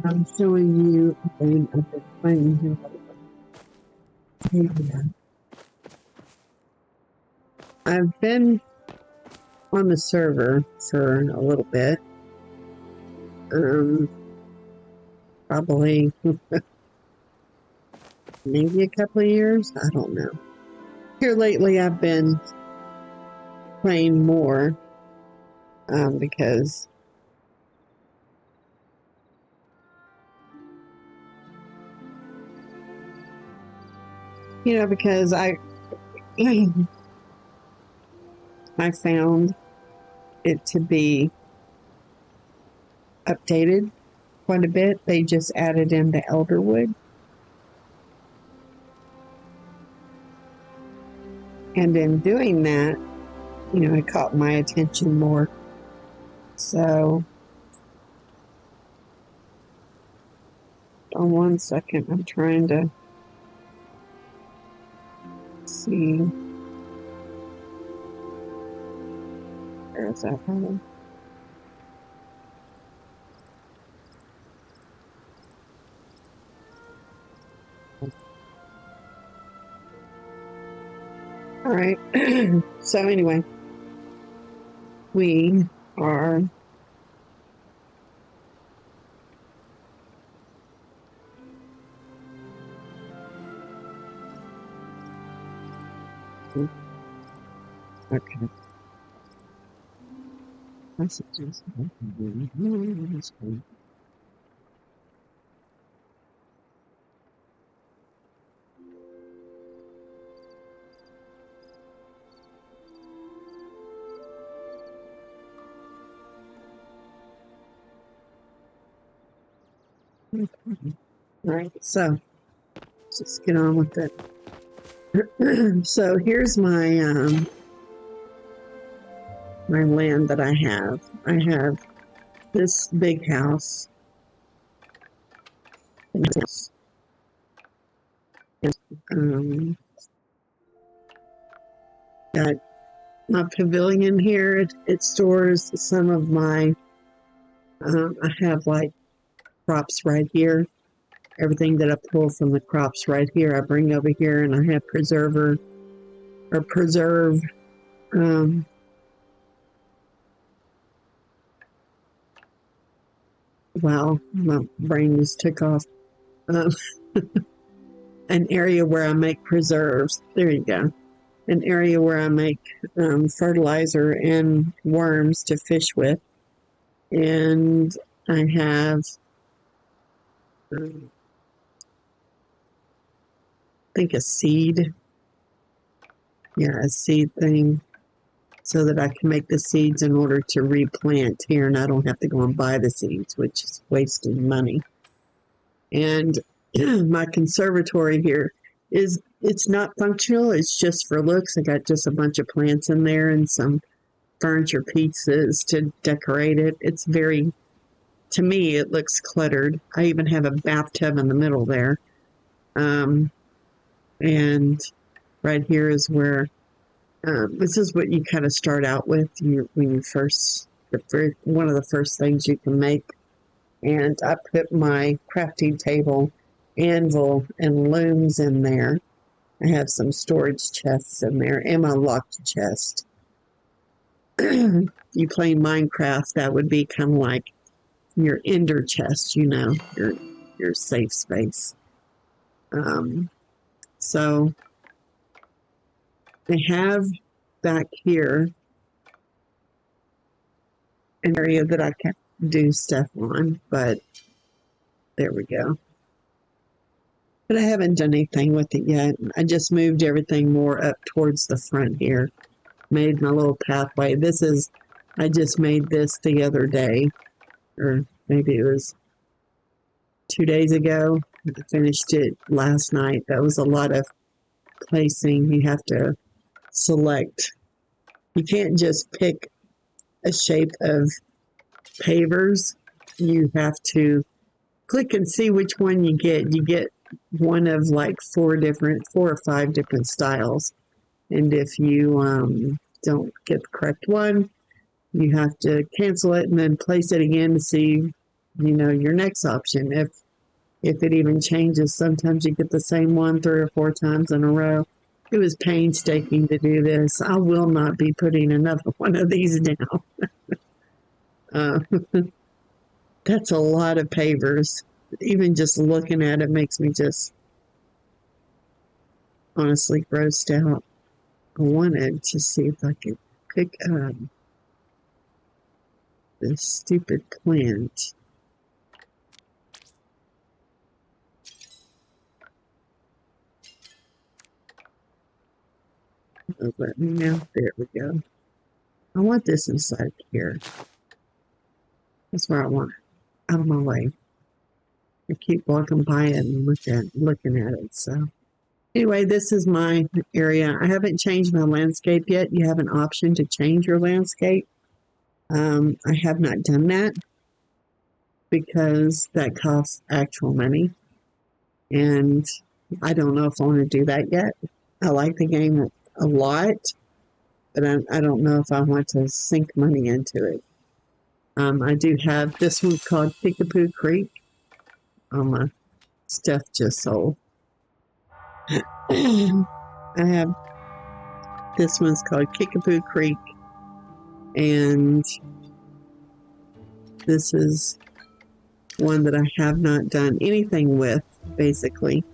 I'm showing you a game I've been playing here. I've been on the server for a little bit. Probably maybe a couple of years. I don't know. Here lately, I've been playing more because because I I found it to be updated quite a bit. They just added in the elderwood, and in doing that, it caught my attention more. So, on one second, I'm trying to see. Where is that from? All right. So anyway, we are okay. Messages. All right. So just get on with it. So here's my my land that I have. I have this big house. Um, got my pavilion here. It stores some of my. I have like crops right here. Everything that I pull from the crops right here, I bring over here, and I have preserve. Wow, my brain just took off. Um, an area where I make preserves. There you go. An area where I make fertilizer and worms to fish with. And I have, I think, a seed. Yeah, a seed thing so that I can make the seeds in order to replant here and I don't have to go and buy the seeds, which is wasting money. And my conservatory here it's not functional, it's just for looks. I got just a bunch of plants in there and some furniture pieces to decorate it. It's very, to me, it looks cluttered. I even have a bathtub in the middle there. And right here is where, this is what you kind of start out with when you first, one of the first things you can make. And I put my crafting table, anvil, and looms in there. I have some storage chests in there and my locked chest. You play Minecraft, that would be kind of like your ender chest, your safe space. So I have back here an area that I can do stuff on, but there we go. But I haven't done anything with it yet. I just moved everything more up towards the front here. Made my little pathway. I just made this the other day, or maybe it was 2 days ago. I finished it last night. That was a lot of placing. You have to select. You can't just pick a shape of pavers. You have to click and see which one you get. You get one of like 4 or 5 different styles. And if you don't get the correct one, you have to cancel it and then place it again to see you know, your next option. If it even changes, sometimes you get the same one 3 or 4 times in a row. It was painstaking to do this. I will not be putting another one of these down. Uh, that's a lot of pavers. Even just looking at it makes me just honestly grossed out. I wanted to see if I could pick up this stupid plant. Let me know. There we go. I want this inside here. That's where I want it. Out of my way. I keep walking by it and looking at it. So anyway, this is my area. I haven't changed my landscape yet. You have an option to change your landscape. I have not done that because that costs actual money. And I don't know if I want to do that yet. I like the game a lot, but I don't know if I want to sink money into it. I do have this one called Kickapoo Creek. My stuff just sold. I have this one's called Kickapoo Creek, and this is one that I have not done anything with, basically,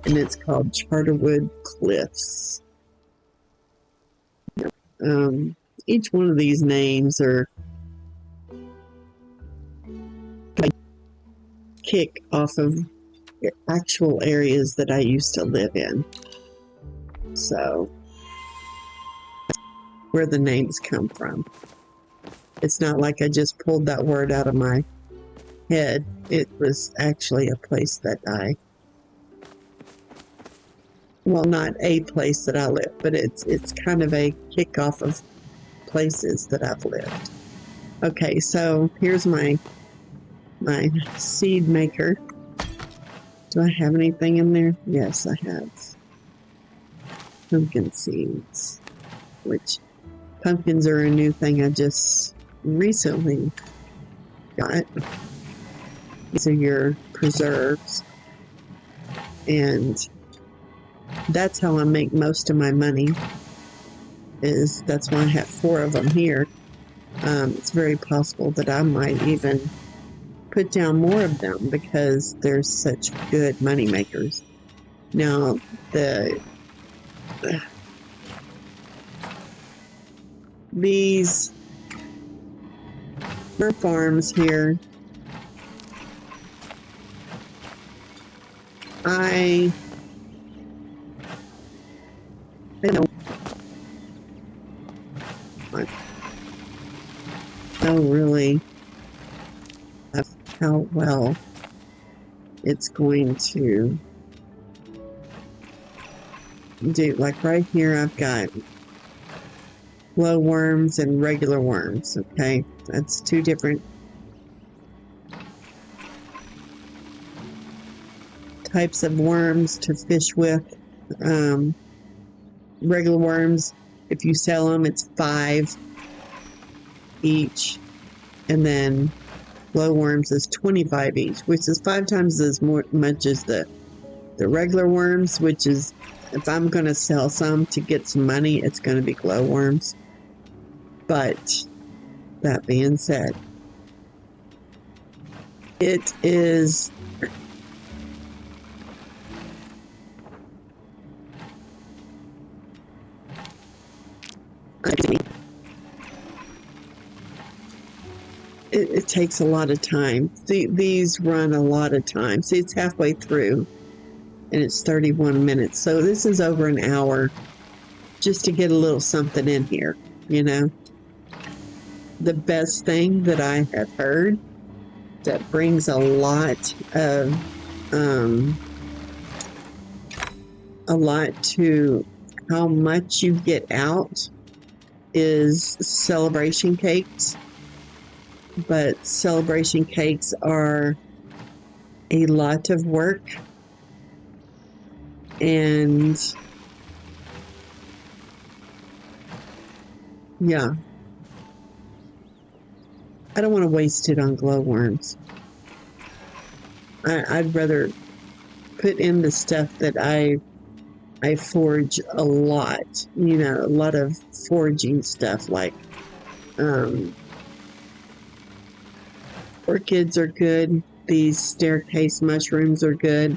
and it's called Charterwood Cliffs. Each one of these names are kick off of actual areas that I used to live in. So, where the names come from. It's not like I just pulled that word out of my head. It was actually a place that well, not a place that I live, but it's kind of a kickoff of places that I've lived. Okay, so here's my seed maker. Do I have anything in there? Yes, I have pumpkin seeds, which pumpkins are a new thing I just recently got. These are your preserves, and that's how I make most of my money. That's why I have 4 of them here. It's very possible that I might even put down more of them because they're such good money makers. Now, these farms here, I don't know really how well it's going to do. Like right here, I've got glowworms and regular worms. Okay, that's 2 different types of worms to fish with. Regular worms, if you sell them, it's 5 each, and then glowworms is 25 each, which is 5 times as much as the regular worms, which is, if I'm going to sell some to get some money, it's going to be glowworms. But that being said, it is it takes a lot of time. These run a lot of time. See, it's halfway through and it's 31 minutes. So this is over an hour just to get a little something in here, you know. The best thing that I have heard that brings a lot to how much you get out is celebration cakes. But celebration cakes are a lot of work, and yeah, I don't want to waste it on glowworms. I'd rather put in the stuff that I forge a lot, you know, a lot of foraging stuff like orchids are good. These staircase mushrooms are good.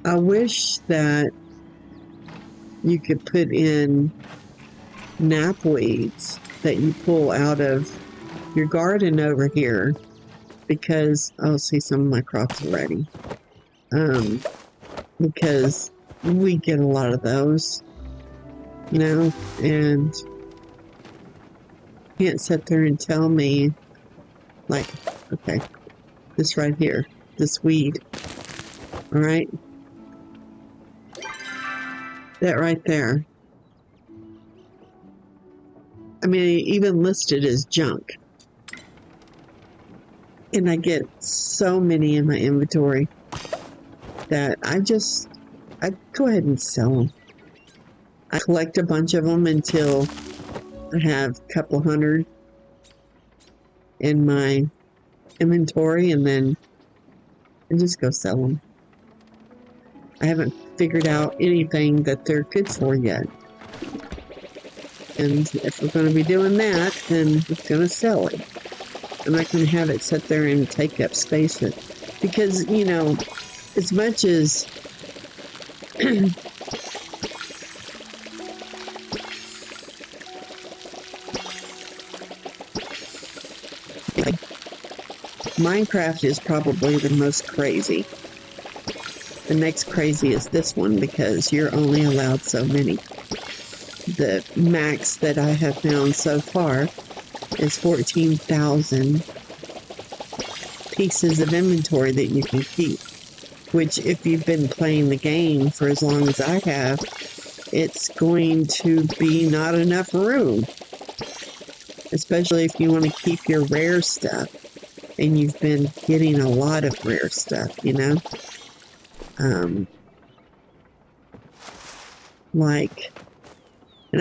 I wish that you could put in knapweeds that you pull out of your garden over here because I'll see some of my crops already. Because we get a lot of those, you know, and you can't sit there and tell me, like, okay, this right here, this weed, all right, that right there. I mean, even listed as junk. And I get so many in my inventory that I go ahead and sell them. I collect a bunch of them until I have a couple hundred in my inventory, and then I just go sell them. I haven't figured out anything that they're good for yet. And if we're going to be doing that, then we're going to sell it. I'm not going to have it sit there and take up space. Because, you know, as much as Minecraft is probably the most crazy. The next crazy is this one because you're only allowed so many. The max that I have found so far is 14,000 pieces of inventory that you can keep. Which, if you've been playing the game for as long as I have, it's going to be not enough room. Especially if you want to keep your rare stuff. And you've been getting a lot of rare stuff, you know? And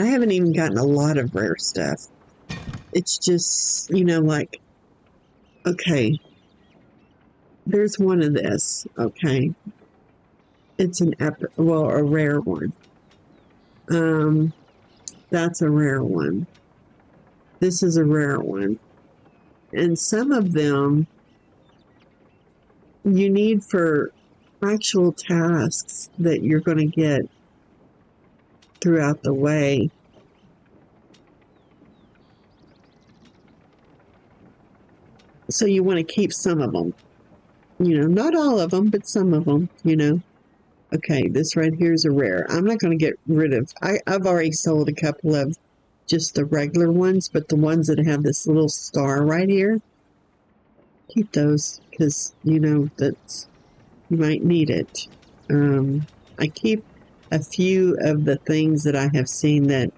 I haven't even gotten a lot of rare stuff. It's just, you know, like, okay, there's one of this, okay? It's a rare one. That's a rare one. This is a rare one. And some of them you need for actual tasks that you're going to get throughout the way. So you want to keep some of them. You know, not all of them, but some of them, you know. Okay, this right here is a rare. I'm not going to get rid of... I've already sold a couple of just the regular ones, but the ones that have this little star right here, keep those because, you know, that's... You might need it. I keep a few of the things that I have seen that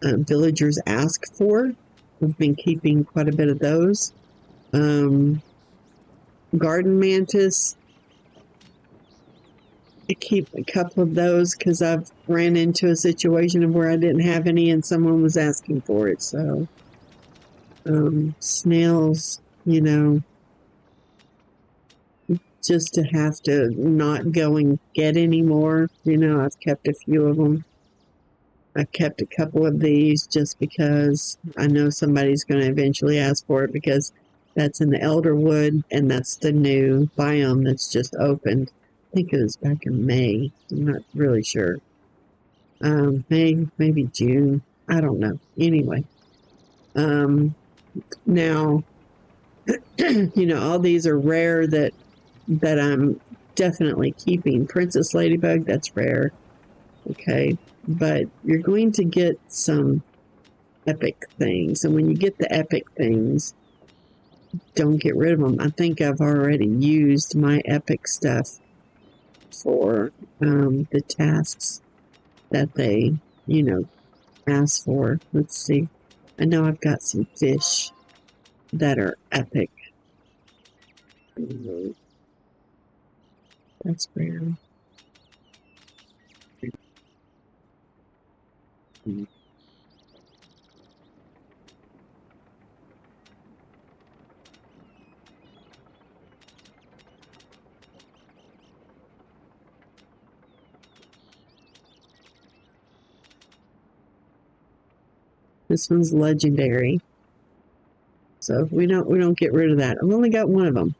villagers ask for. I've been keeping quite a bit of those. Garden mantis. I keep a couple of those because I've ran into a situation of where I didn't have any and someone was asking for it. So, snails, you know, just to have to not go and get any more. You know, I've kept a few of them. I've kept a couple of these just because I know somebody's going to eventually ask for it because that's in the Elderwood and that's the new biome that's just opened. I think it was back in May. I'm not really sure. Maybe June. I don't know. Anyway, now, you know, all these are rare that I'm definitely keeping. Princess Ladybug, that's rare. Okay, but you're going to get some epic things, and when you get the epic things, don't get rid of them. I think I've already used my epic stuff for the tasks that they, you know, ask for. Let's see. I know I've got some fish that are epic. That's rare. This one's legendary. So we don't get rid of that. I've only got one of them.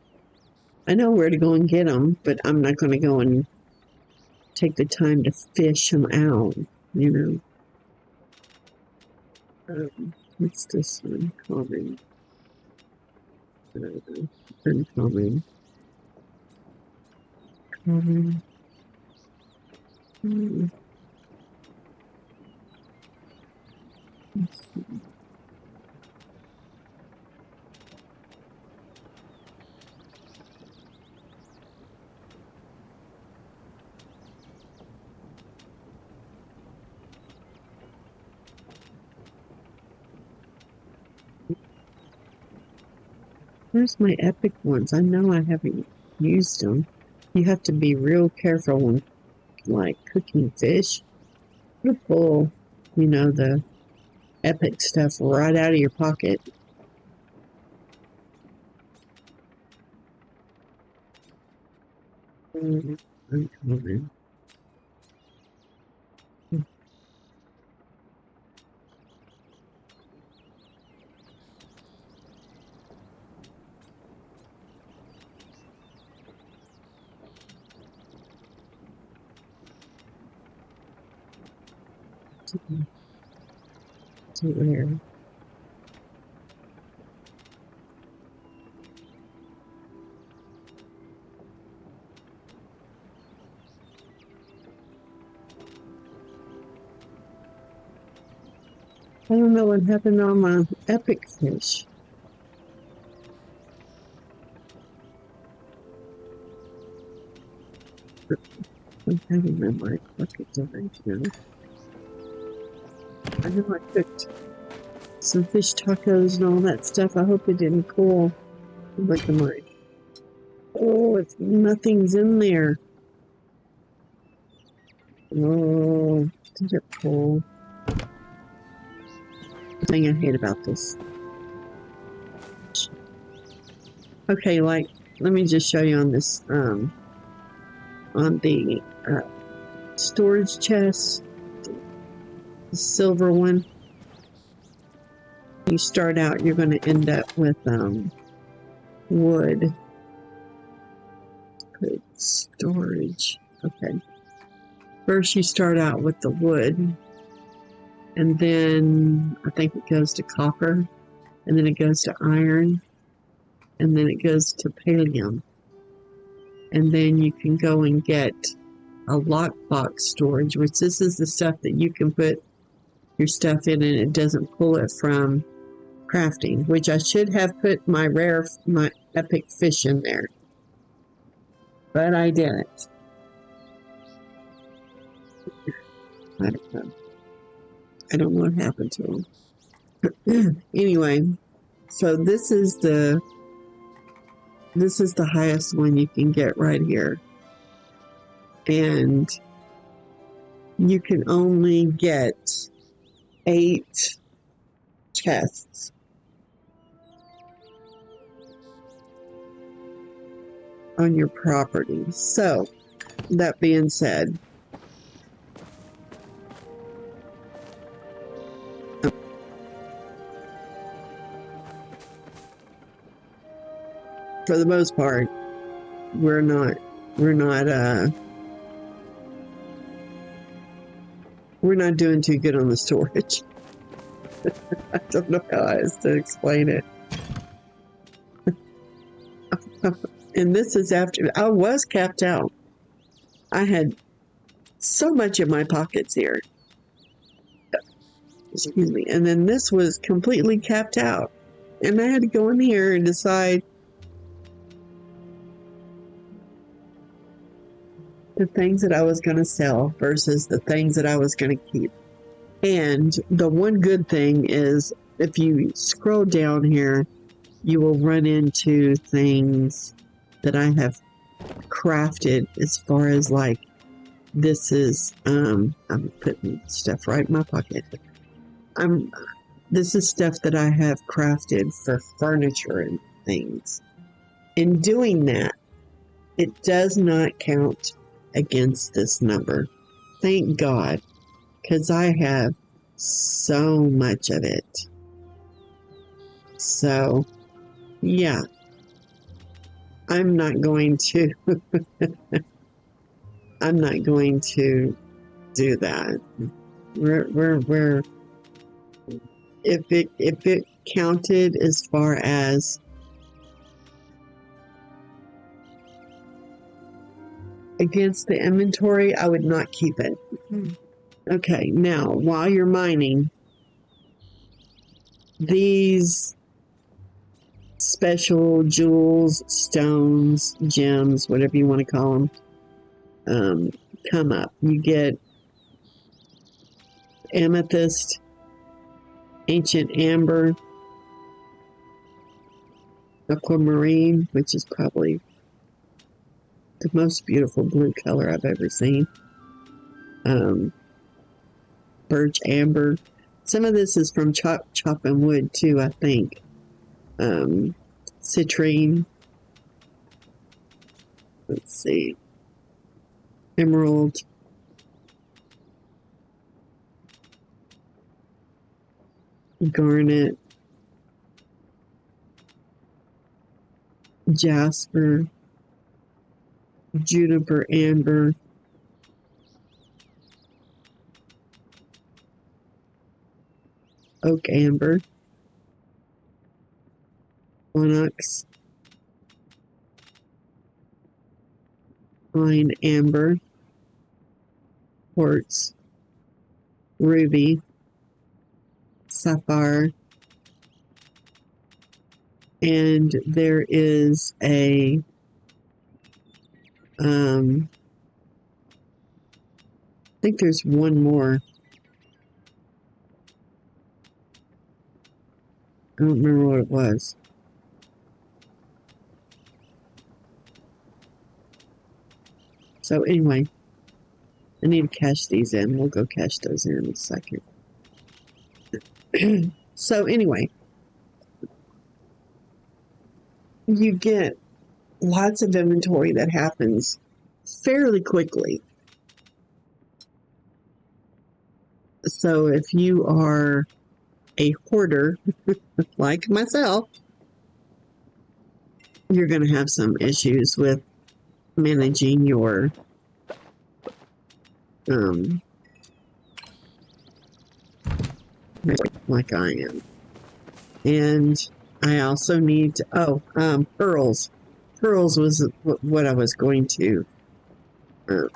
I know where to go and get them, but I'm not going to go and take the time to fish them out, you know. What's this one? Common. Uncommon. Common. Where's my epic ones? I know I haven't used them. You have to be real careful when, like, cooking fish. You pull, you know, the epic stuff right out of your pocket. Uncommon. To where? I don't know what happened on my epic fish. I'm having my buckets right now. I know I cooked some fish tacos and all that stuff. I hope it didn't cool. Look at my. Oh, it's nothing's in there. Oh, did it cool? The thing I hate about this. Okay, like, let me just show you on this, on the storage chest, the silver one. You start out, you're going to end up with wood. Put storage. Okay. First, you start out with the wood, and then I think it goes to copper, and then it goes to iron, and then it goes to pallium. And then you can go and get a lockbox storage, which this is the stuff that you can put your stuff in and it doesn't pull it from crafting, which I should have put my epic fish in there, but I didn't. I don't know. I don't know what happened to them. Anyway, so this is the highest one you can get right here, and you can only get 8 chests. On your property. So, that being said, for the most part, we're not doing too good on the storage. I don't know how else to explain it. And this is after I was capped out. I had so much in my pockets here. Excuse me. And then this was completely capped out. And I had to go in here and decide the things that I was going to sell versus the things that I was going to keep. And the one good thing is if you scroll down here, you will run into things that I have crafted as far as like, this is, I'm putting stuff right in my pocket. This is stuff that I have crafted for furniture and things. In doing that, it does not count against this number. Thank God, because I have so much of it. So, yeah, I'm not going to, I'm not going to do that. We're, if it counted as far as against the inventory, I would not keep it. Okay, now while you're mining, these special jewels, stones, gems, whatever you want to call them, come up. You get amethyst, ancient amber, aquamarine, which is probably the most beautiful blue color I've ever seen. Birch amber. Some of this is from chopping wood too, I think. Citrine. Let's see. Emerald. Garnet. Jasper. Juniper amber. Oak amber. Onyx. Pine amber. Quartz. Ruby. Sapphire. And there is a I think there's one more. I don't remember what it was. So anyway, I need to cash these in. We'll go cash those in a second. So anyway, you get lots of inventory that happens fairly quickly. So if you are a hoarder like myself, you're going to have some issues with managing your like I am. And I also need to, pearls. Pearls was what I was going to tell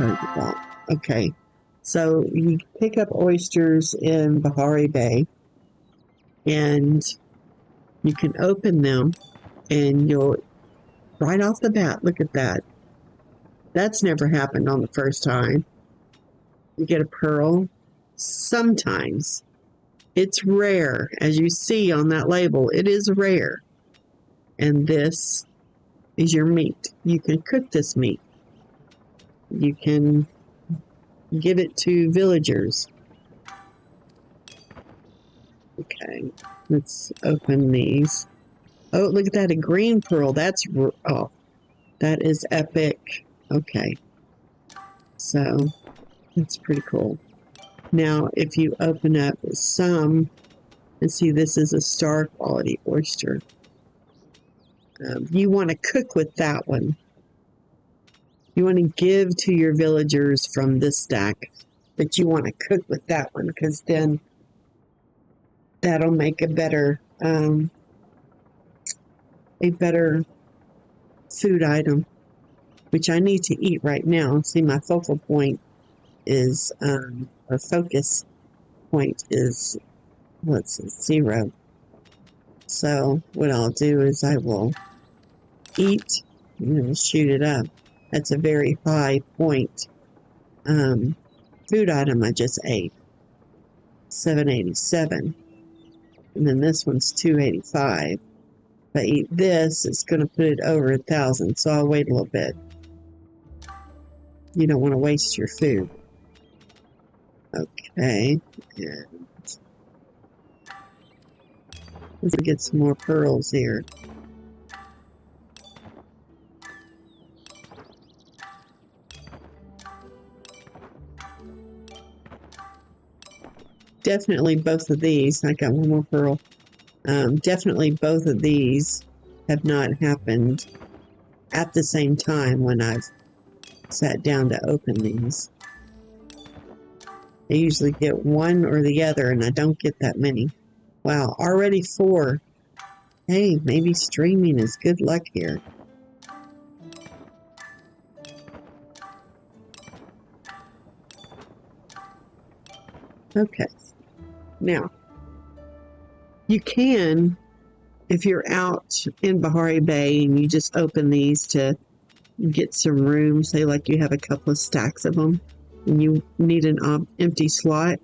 you about. Okay, so you pick up oysters in Bahari Bay, and you can open them, and you'll, right off the bat, look at that. That's never happened on the first time. You get a pearl. Sometimes. It's rare. As you see on that label, it is rare. And this is your meat. You can cook this meat. You can give it to villagers. Okay, let's open these. Oh, look at that, a green pearl. That is epic. Okay, so that's pretty cool. Now, if you open up some, and see, this is a star quality oyster. You want to cook with that one. You want to give to your villagers from this stack, but you want to cook with that one, because then that'll make a better food item, which I need to eat right now. See, my focal point is a focus point is, what's it, 0. So what I'll do is I will eat and shoot it up. That's a very high point food item I just ate. 787. And then this one's 285. If I eat this, it's going to put it over 1,000. So I'll wait a little bit. You don't want to waste your food. Okay. And let's get some more pearls here. definitely both of these. I got one more pearl. Definitely both of these have not happened at the same time when I've sat down to open these. I usually get one or the other, and I don't get that many. Wow, already 4. Hey, maybe streaming is good luck here. Okay, now, you can, if you're out in Bahari Bay and you just open these to get some room, say like you have a couple of stacks of them and you need an empty slot,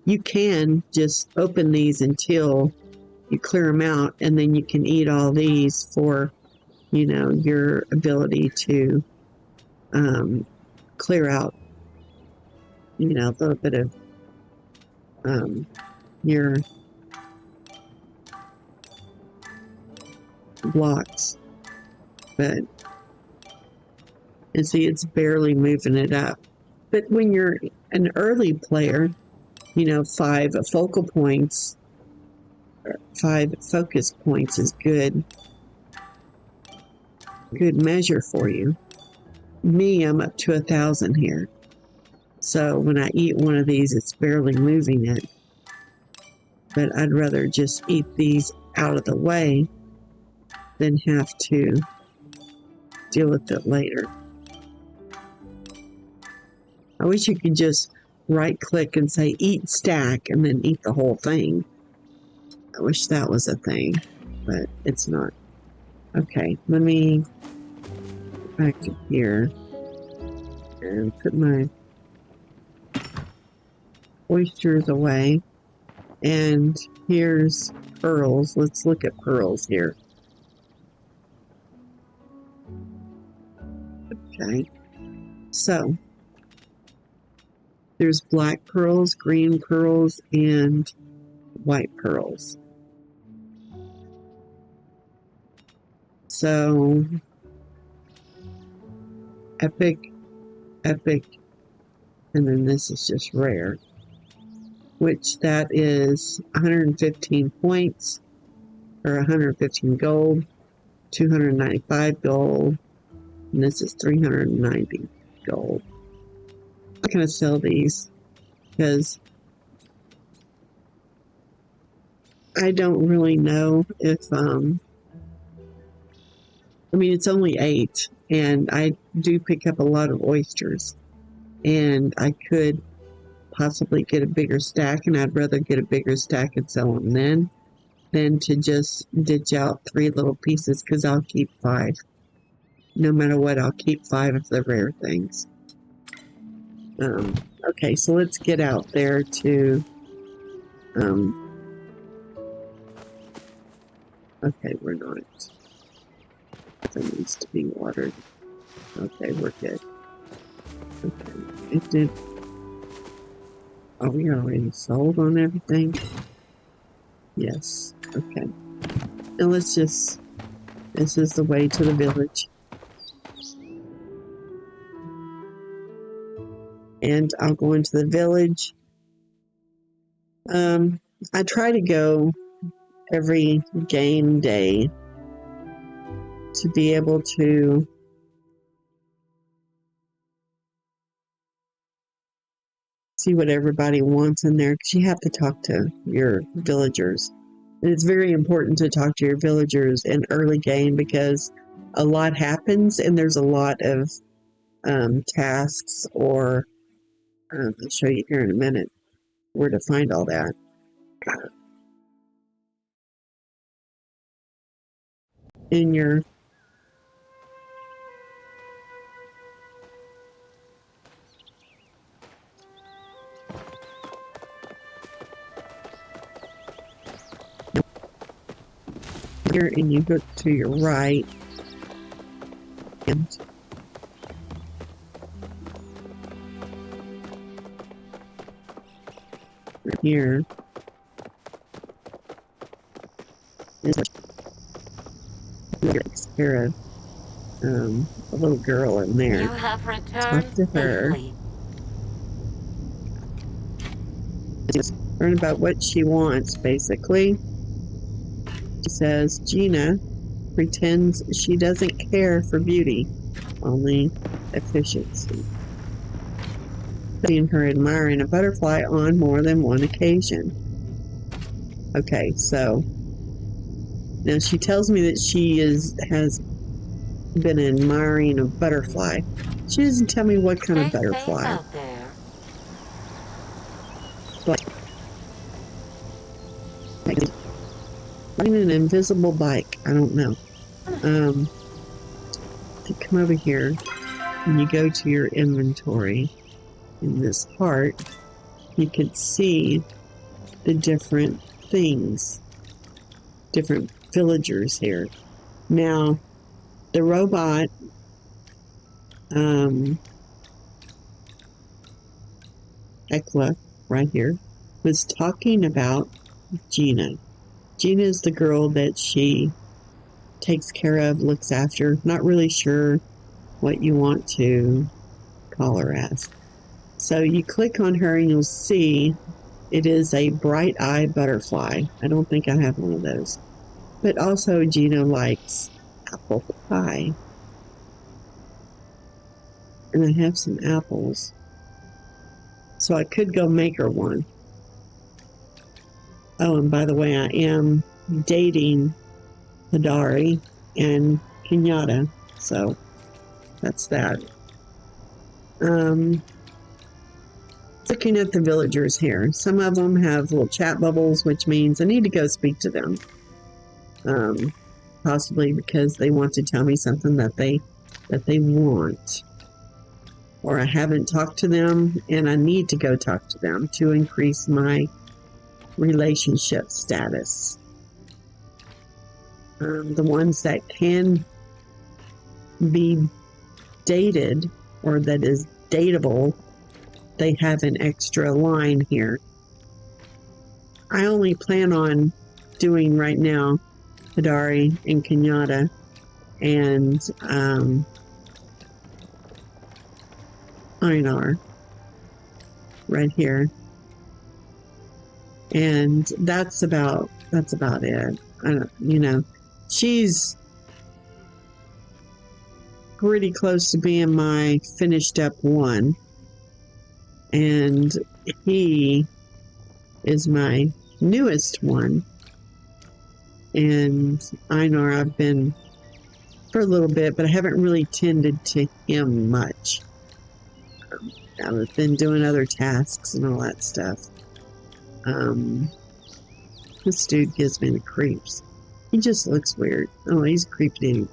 you can just open these until you clear them out, and then you can eat all these for, you know, your ability to clear out, you know, a little bit of your blocks. But, and see, it's barely moving it up. But when you're an early player, you know, 5 focal points, 5 focus points is good measure for you. Me, I'm up to 1,000 here. So when I eat one of these, it's barely moving it. But I'd rather just eat these out of the way than have to deal with it later. I wish you could just right click and say eat stack and then eat the whole thing. I wish that was a thing, but it's not. Okay, let me get back to here and put my oysters away. And here's pearls. Let's look at pearls here. Okay, so there's black pearls, green pearls, and white pearls. So epic, epic, and then this is just rare, which that is 115 points, or 115 gold, 295 gold, and this is 390 gold. I'm not going to sell these because I don't really know if, I mean, it's only 8, and I do pick up a lot of oysters, and I could possibly get a bigger stack, and I'd rather get a bigger stack and sell them then than to just ditch out 3 little pieces, because I'll keep 5. No matter what, I'll keep 5 of the rare things. Okay, so let's get out there to, okay, we're not. It needs to be watered. Okay, we're good. Okay, it did. Are we already sold on everything? Yes, okay. And let's just, this is the way to the village. And I'll go into the village. I try to go every game day to be able to see what everybody wants in there, because you have to talk to your villagers. And it's very important to talk to your villagers in early game, because a lot happens and there's a lot of tasks, or I'll show you here in a minute where to find all that. In your here, and you go to your right, and here is there a little girl in there. You have Talk returned to her. safely. Learn about what she wants, basically. She says Gina pretends she doesn't care for beauty, only efficiency. Seeing her admiring a butterfly on more than one occasion. Okay, so now she tells me that she has been admiring a butterfly. She doesn't tell me what kind of butterfly. Out there. Riding an invisible bike. I don't know. To come over here and you go to your inventory in this part, you can see the different things, different villagers here. Now, the robot, Ekla, right here, was talking about Gina. Gina is the girl that she takes care of, looks after. Not really sure what you want to call her as. So you click on her and you'll see it is a bright eye butterfly. I don't think I have one of those. But also Gina likes apple pie. And I have some apples. So I could go make her one. Oh, and by the way, I am dating Hidari and Kenyatta. So that's that. Looking at the villagers here. Some of them have little chat bubbles, which means I need to go speak to them. Possibly because they want to tell me something that they want. Or I haven't talked to them and I need to go talk to them to increase my relationship status. The ones that can be dated or that is dateable, they have an extra line here. I only plan on doing right now Hidari and Kenyatta and Einar right here. And that's about it. I don't, she's pretty close to being my finished up one. And he is my newest one. And Einar I've been for a little bit, but I haven't really tended to him much. I've been doing other tasks and all that stuff. This dude gives me the creeps. He just looks weird. Oh, he's a creep dude.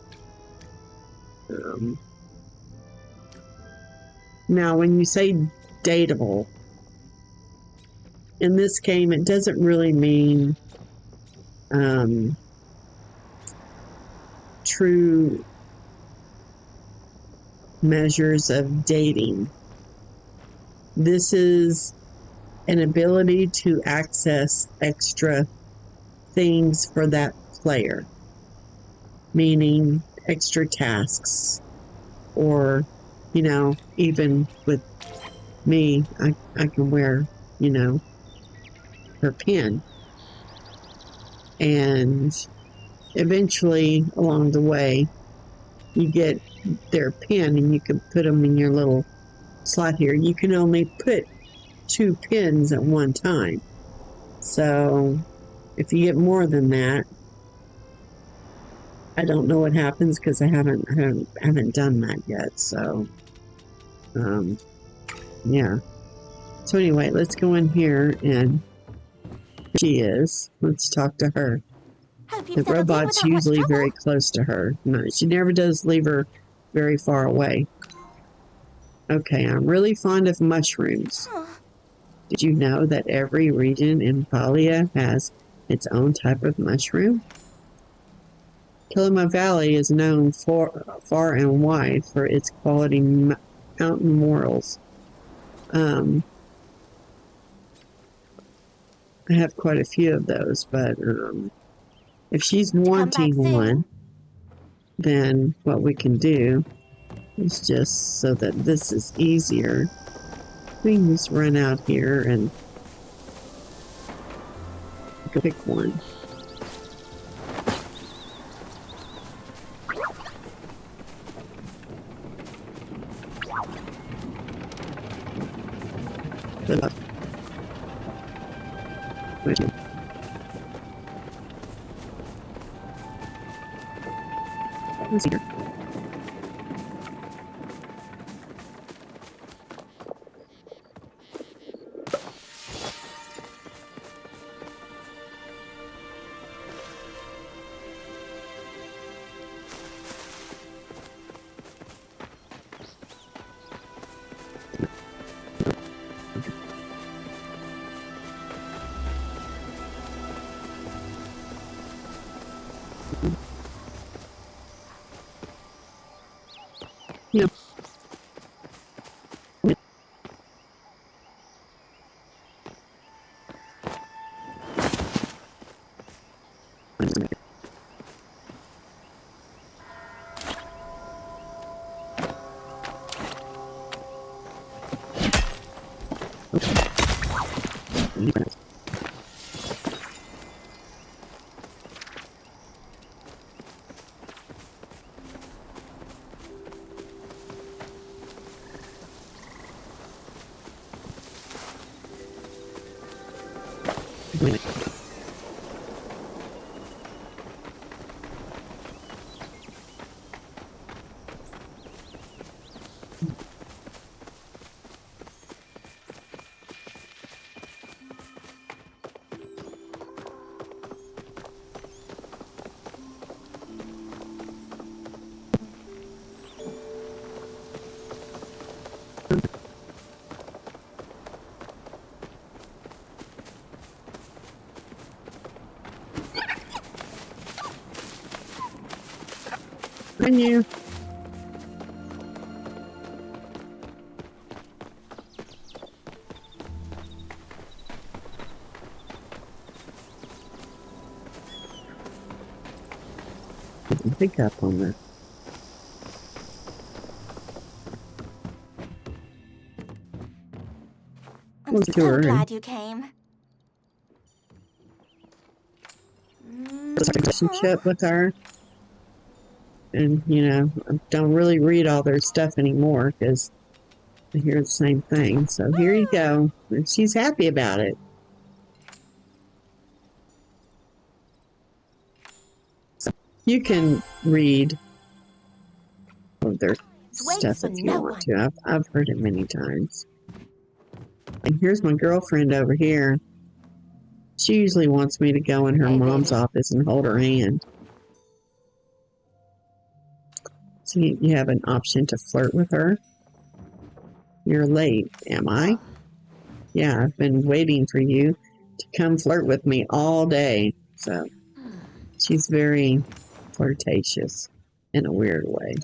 Now, when you say dateable, in this game, it doesn't really mean true measures of dating. This is an ability to access extra things for that player, meaning extra tasks, or even with me, I can wear her pin, and eventually along the way you get their pin and you can put them in your little slot here. You can only put 2 pins at one time, so if you get more than that, I don't know what happens because I haven't done that yet. So yeah, so anyway, let's go in here, and she is, let's talk to her. The robot's usually very close to her. No, she never does leave her very far away. Okay, I'm really fond of mushrooms. Did you know that every region in Palia has its own type of mushroom? Kilima Valley is known far and wide for its quality mountain morels. I have quite a few of those, but if she's wanting one, then what we can do is, just so that this is easier, we can just run out here and Pick one. Good luck. Wait. Let's see here. Yeah. Wait. And you. Pick up on that. I'm so glad you came. Relationship with her, and you know, I don't really read all their stuff anymore because I hear the same thing. So here you go, and she's happy about it. So you can read all of their stuff if you want to. I've heard it many times. And here's my girlfriend over here. She usually wants me to go in her mom's office and hold her hand. So you have an option to flirt with her. You're late, am I? Yeah, I've been waiting for you to come flirt with me all day. So she's very flirtatious in a weird way.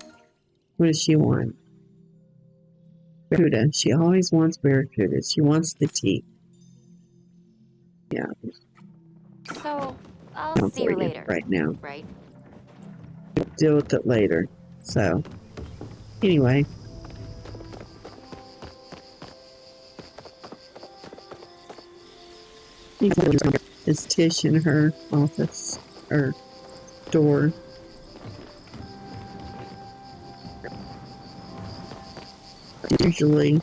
What does she want? Barracuda. She always wants barracuda. She wants the tea. Yeah. So, I'll see you later. Right now. Right? Deal with it later. So, anyway. Is Tish in her office or door? Usually,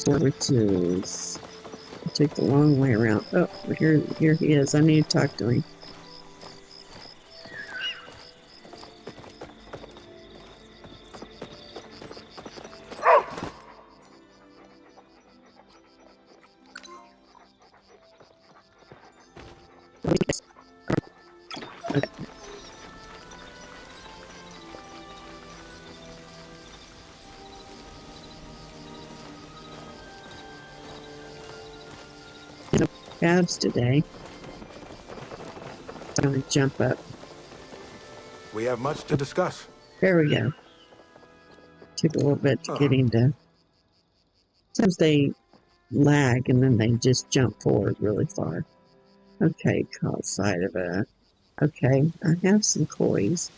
which is, I take the long way around. Oh, here he is. I need to talk to him. Calves today. I'm going to jump up. We have much to discuss. There we go. Took a little bit to get him to. Sometimes they lag and then they just jump forward really far. Okay, caught sight of it. Okay, I have some coins.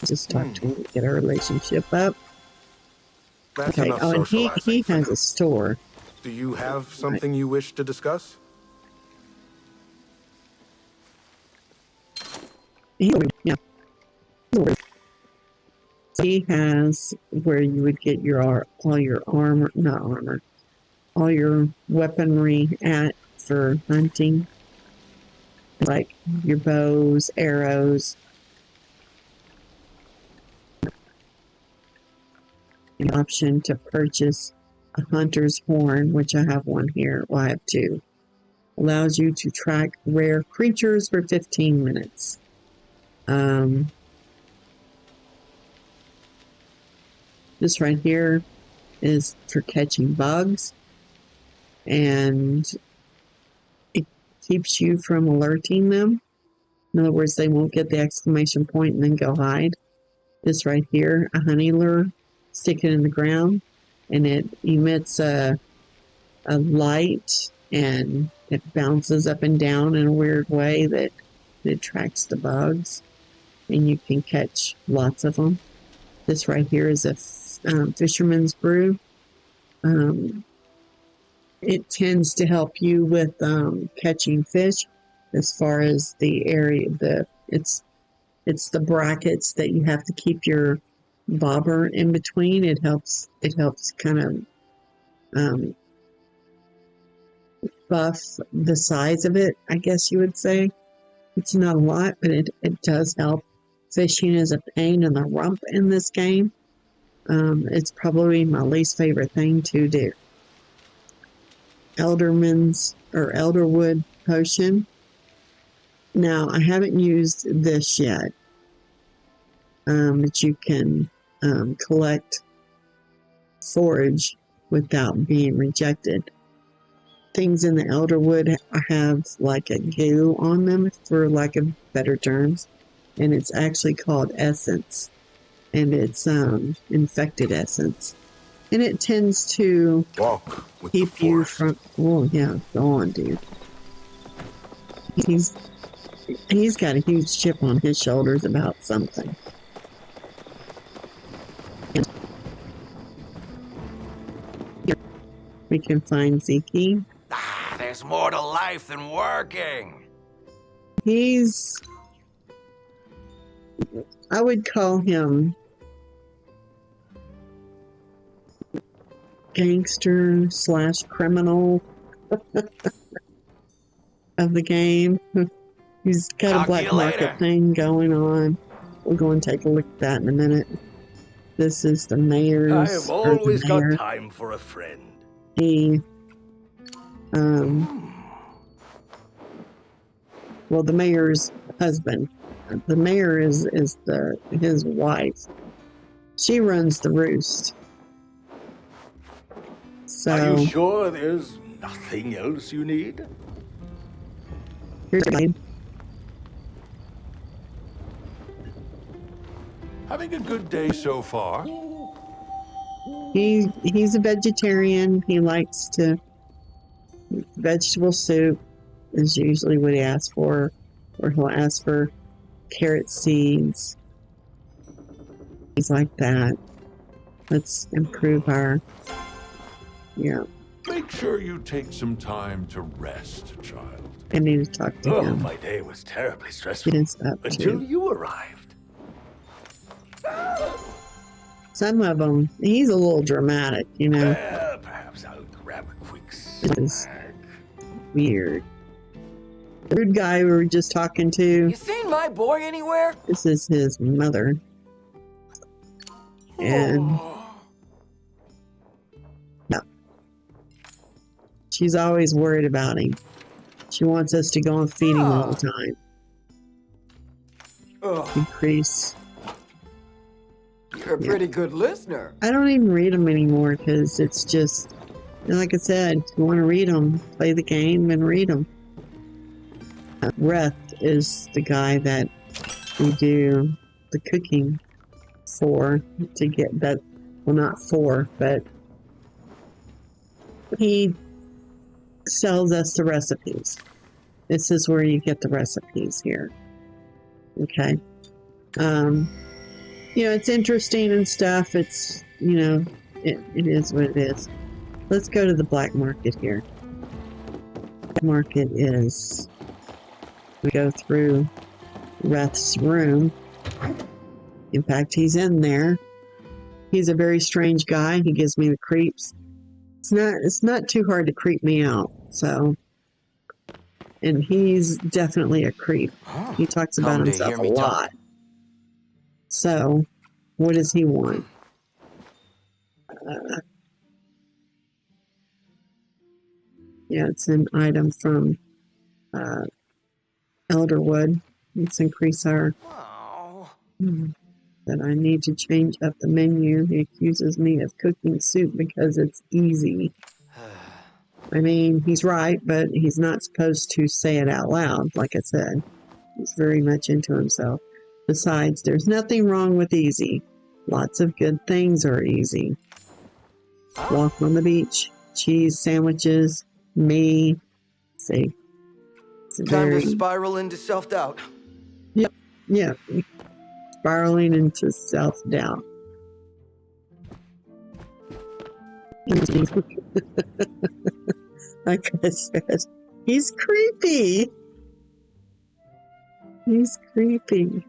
Just talk to him to get our relationship up. That's Okay. enough Oh, and socializing he for has now. a store. Do you have something you wish to discuss? Yeah. So he has where you would get your all your armor, not armor, all your weaponry at for hunting, like your bows, arrows, an option to purchase a hunter's horn, which I have one here. Well, I have two. Allows you to track rare creatures for 15 minutes. This right here is for catching bugs, and it keeps you from alerting them. In other words, they won't get the exclamation point and then go hide. This right here, a honey lure, stick it in the ground, and it emits a light, and it bounces up and down in a weird way that it attracts the bugs, and you can catch lots of them. This right here is a fisherman's brew. It tends to help you with catching fish. As far as the area, it's the brackets that you have to keep your bobber in between. It helps kind of buff the size of it, I guess you would say. It's not a lot, but it does help. Fishing is a pain in the rump in this game. It's probably my least favorite thing to do. Elderman's or Elderwood potion. Now, I haven't used this yet, but you can collect forage without being rejected. Things in the Elderwood have like a goo on them, for lack of better terms, and it's actually called essence, and it's infected essence, and it tends to Walk with the keep you forest. from. Oh yeah, go on, dude. He's got a huge chip on his shoulders about something. We can find Zeke. There's more to life than working. I would call him gangster / criminal of the game. He's got Talk a black to you market later. thing going on. We'll go and take a look at that in a minute. This is the mayor's, I've or the always got mayor. time for a friend. He, well, the mayor's husband. The mayor is his wife. She runs the roost. So Are you sure there's nothing else you need? here's the guy. Having a good day so far? He's a vegetarian. He likes to vegetable soup is usually what he asks for, or he'll ask for carrot seeds, things like that. Let's improve our, yeah. Make sure you take some time to rest, child. I need to talk to Oh, him. my day was terribly stressful. Get us up Until to. you arrived. Some of them, he's a little dramatic, you know. Well, perhaps I'll grab a quick This is snack. weird. The rude guy we were just talking to, You seen my boy anywhere? this is his mother. And yeah, she's always worried about him. She wants us to go and feed him all the time. Increase. You're a pretty good listener. I don't even read them anymore because it's just, like I said, if you want to read them, play the game and read them. Reth is the guy that we do the cooking for, to get that, well, not for, but he sells us the recipes. This is where you get the recipes here. Okay. you know, it's interesting and stuff. It's, you know, it is what it is. Let's go to the black market here. Black market is, we go through Reth's room. In fact, he's in there. He's a very strange guy. He gives me the creeps. It's not too hard to creep me out. So, and he's definitely a creep. He talks about Come to himself hear a me lot. talk. So, what does he want? Yeah, it's an item from Elderwood. Let's increase our. Oh. That I need to change up the menu. He accuses me of cooking soup because it's easy. I mean, he's right, but he's not supposed to say it out loud, like I said. He's very much into himself. Besides, there's nothing wrong with easy. Lots of good things are easy. Walk on the beach, cheese sandwiches, me. See, it's a Time very, to spiral into self-doubt. yeah, spiraling into self-doubt. Like I said, he's creepy. He's creepy.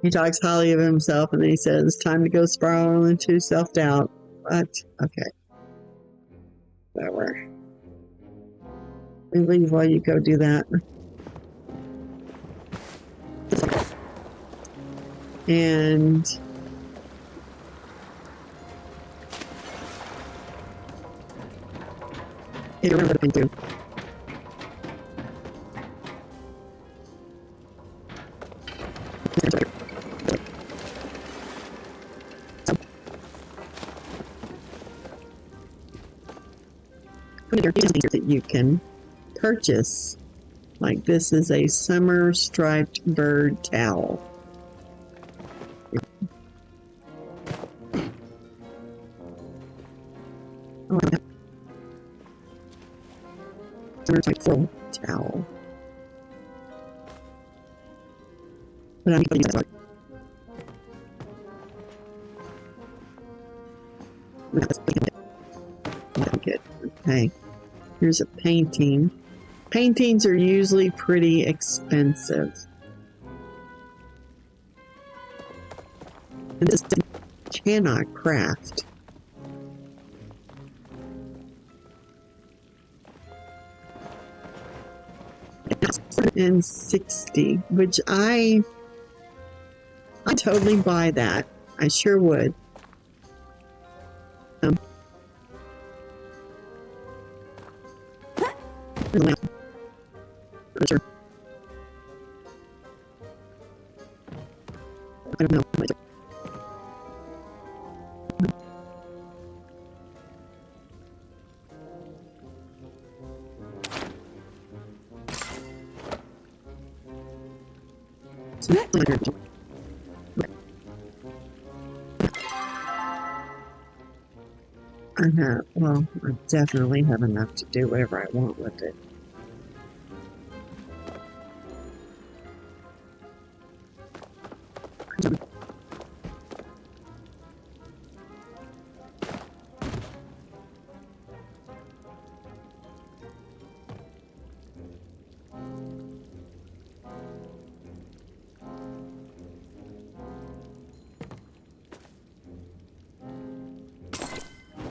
He talks highly of himself and then he says, it's time to go spiral into self-doubt. What? Okay. Whatever. We leave while you go do that. And you remember what I can do. There are things that you can purchase. Like this is a summer striped bird towel. Oh, summer striped full towel. But I need to use that. Good. Okay. Here's a painting. Paintings are usually pretty expensive. And this cannot craft. And 60, which I totally buy that. I sure would. Sure. I don't know. Well, I definitely have enough to do whatever I want with it.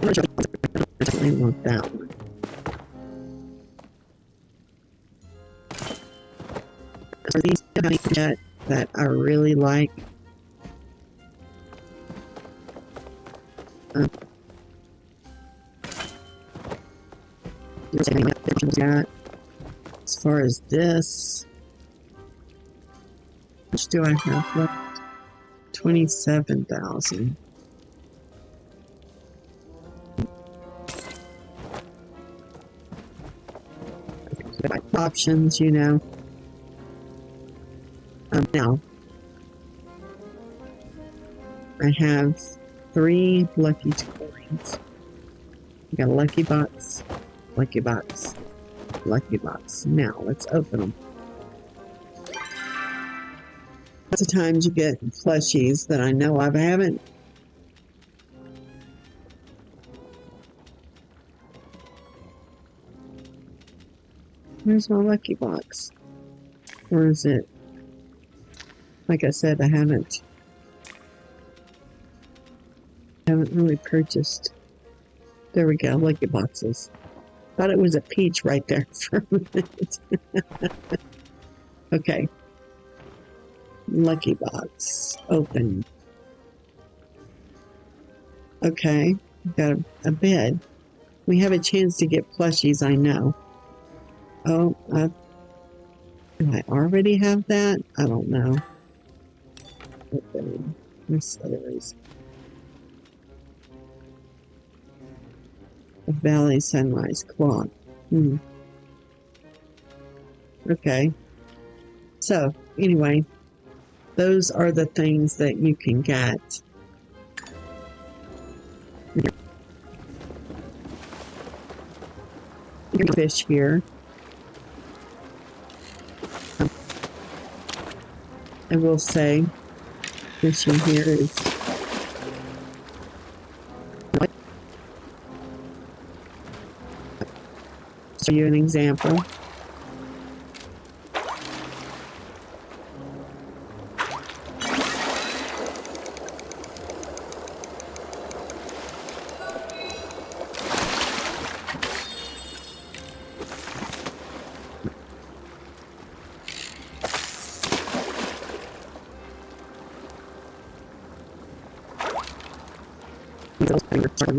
I definitely want that one. For these that I really like, as far as this, how much do I have left? 27,000. Options, you know. Now, I have 3 lucky coins. I got a lucky box, lucky box, lucky box. Now, let's open them. Lots of times you get plushies that I know of. I haven't. Where's my lucky box? Where is it? Like I said, I haven't really purchased. There we go, lucky boxes. Thought it was a peach right there for a minute. Okay. Lucky box. Open. Okay. Got a bed. We have a chance to get plushies, I know. Oh, do I already have that? I don't know. Open. Accessories. A Valley Sunrise Clock. Okay. So, anyway, those are the things that you can get. Fish here. I will say, fishing here is show you an example.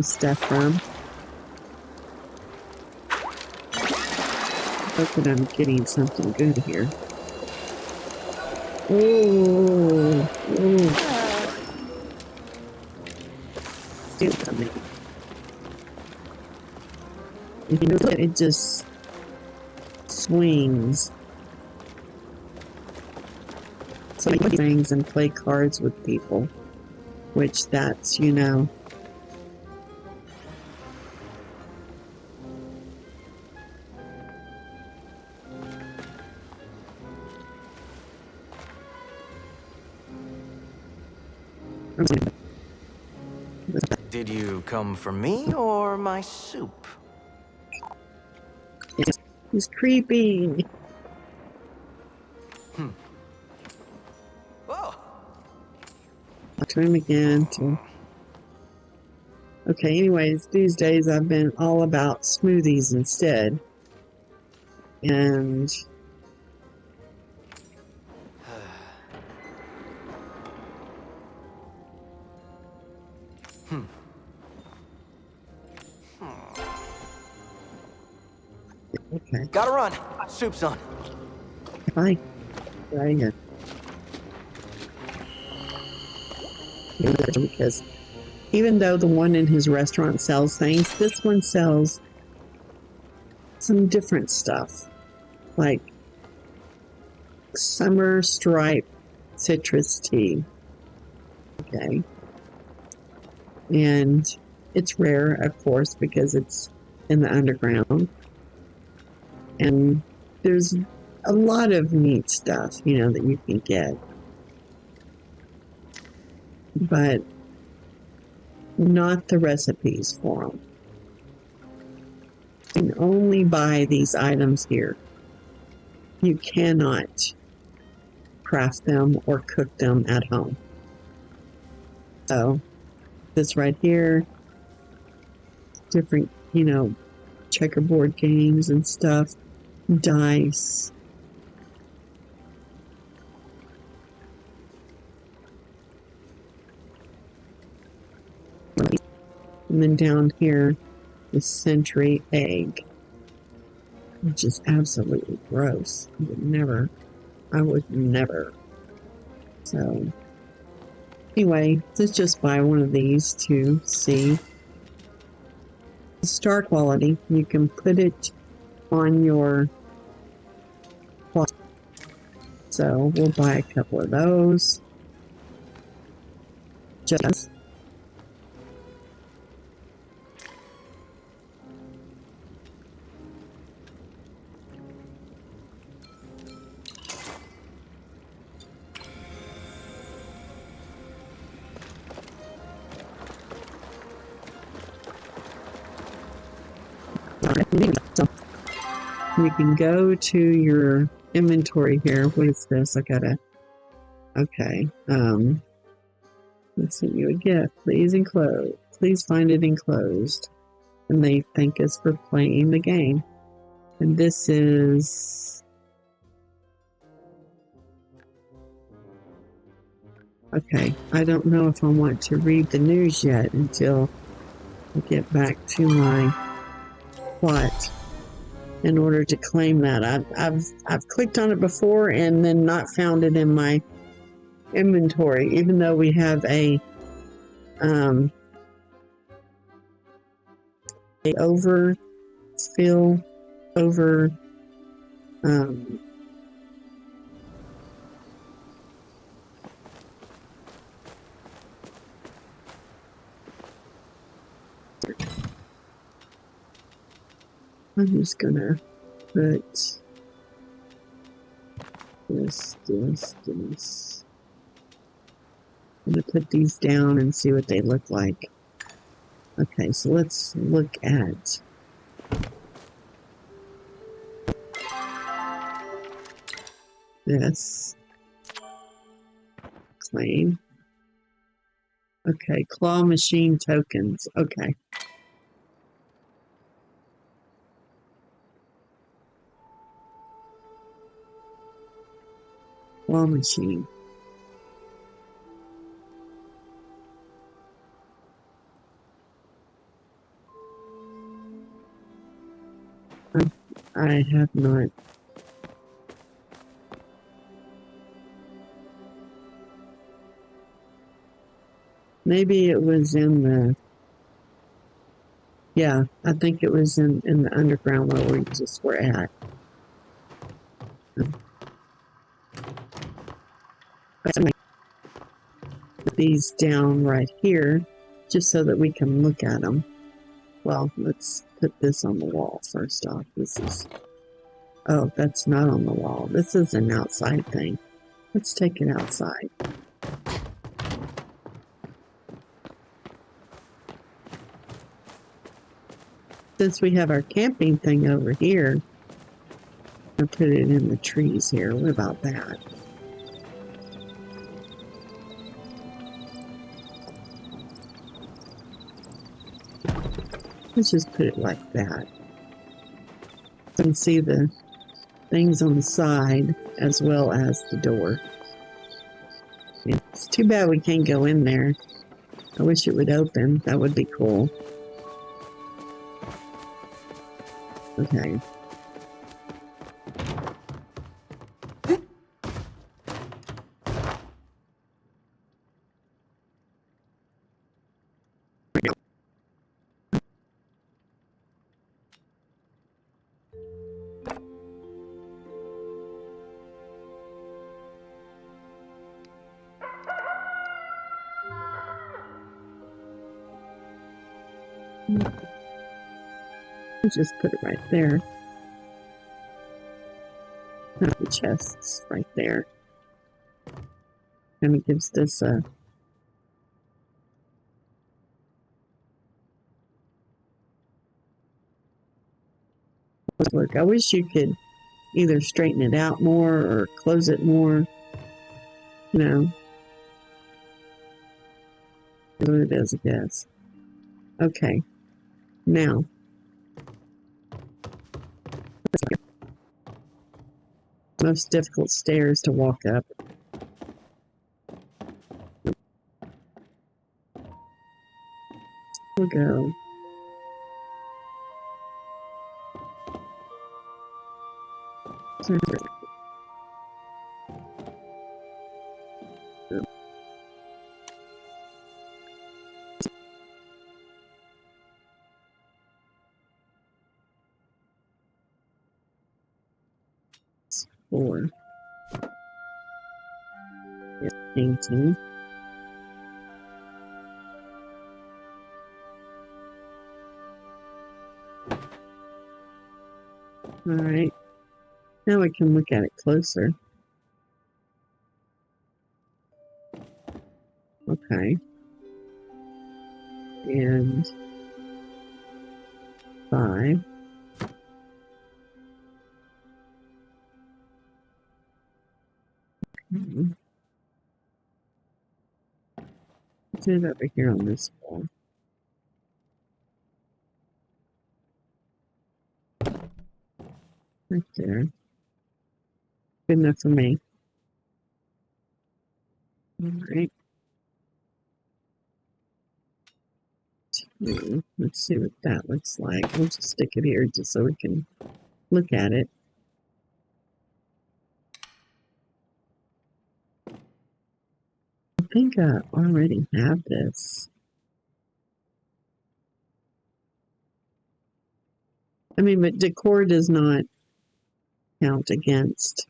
Stuff from. Hope that I'm getting something good here. Oh, do something. If you look, it just swings. So I play things and play cards with people, which that's, you know. Did you come for me or my soup? He's creepy. Oh. I'll turn him again to. Okay, anyways, these days I've been all about smoothies instead. And okay. Gotta run. Soup's on. Hi. Right here. Because even though the one in his restaurant sells things, this one sells some different stuff. Like summer stripe citrus tea. Okay. And it's rare, of course, because it's in the underground. And there's a lot of neat stuff, you know, that you can get. But not the recipes for them. You can only buy these items here. You cannot craft them or cook them at home. So, this right here, different, you know, checkerboard games and stuff, dice. And then down here, the century egg, which is absolutely gross. I would never. So, anyway, let's just buy one of these to see. Star quality, you can put it on your closet. So, we'll buy a couple of those. Just So you can go to your inventory here. What is this? I gotta. Okay. Let's see. You a gift. Please enclose. Please find it enclosed. And they thank us for playing the game. And this is. Okay. I don't know if I want to read the news yet until I get back to my plot in order to claim that. I've clicked on it before and then not found it in my inventory, even though we have a overfill over I'm just gonna put this. I'm gonna put these down and see what they look like. Okay, so let's look at this claim. Okay, claw machine tokens. Okay. Claw machine. I have not. Maybe it was in the. Yeah, I think it was in the underground where we just were at. Put these down right here, just so that we can look at them. Well, let's put this on the wall first off. This is. Oh, that's not on the wall. This is an outside thing. Let's take it outside. Since we have our camping thing over here, I'll put it in the trees here. What about that? Let's just put it like that. So you can see the things on the side as well as the door. It's too bad we can't go in there. I wish it would open. That would be cool. Okay. Let's just put it right there. The chest's right there. And it gives this a look. I wish you could either straighten it out more or close it more. You know, what it is, I guess. Okay, now. Most difficult stairs to walk up. We'll go. Four. Painting. All right. Now we can look at it closer. Okay. And 5. Hmm. Put it over here on this wall. Right there. Good enough for me. All right. Let's see what that looks like. We'll just stick it here just so we can look at it. I think I already have this. I mean, but decor does not count against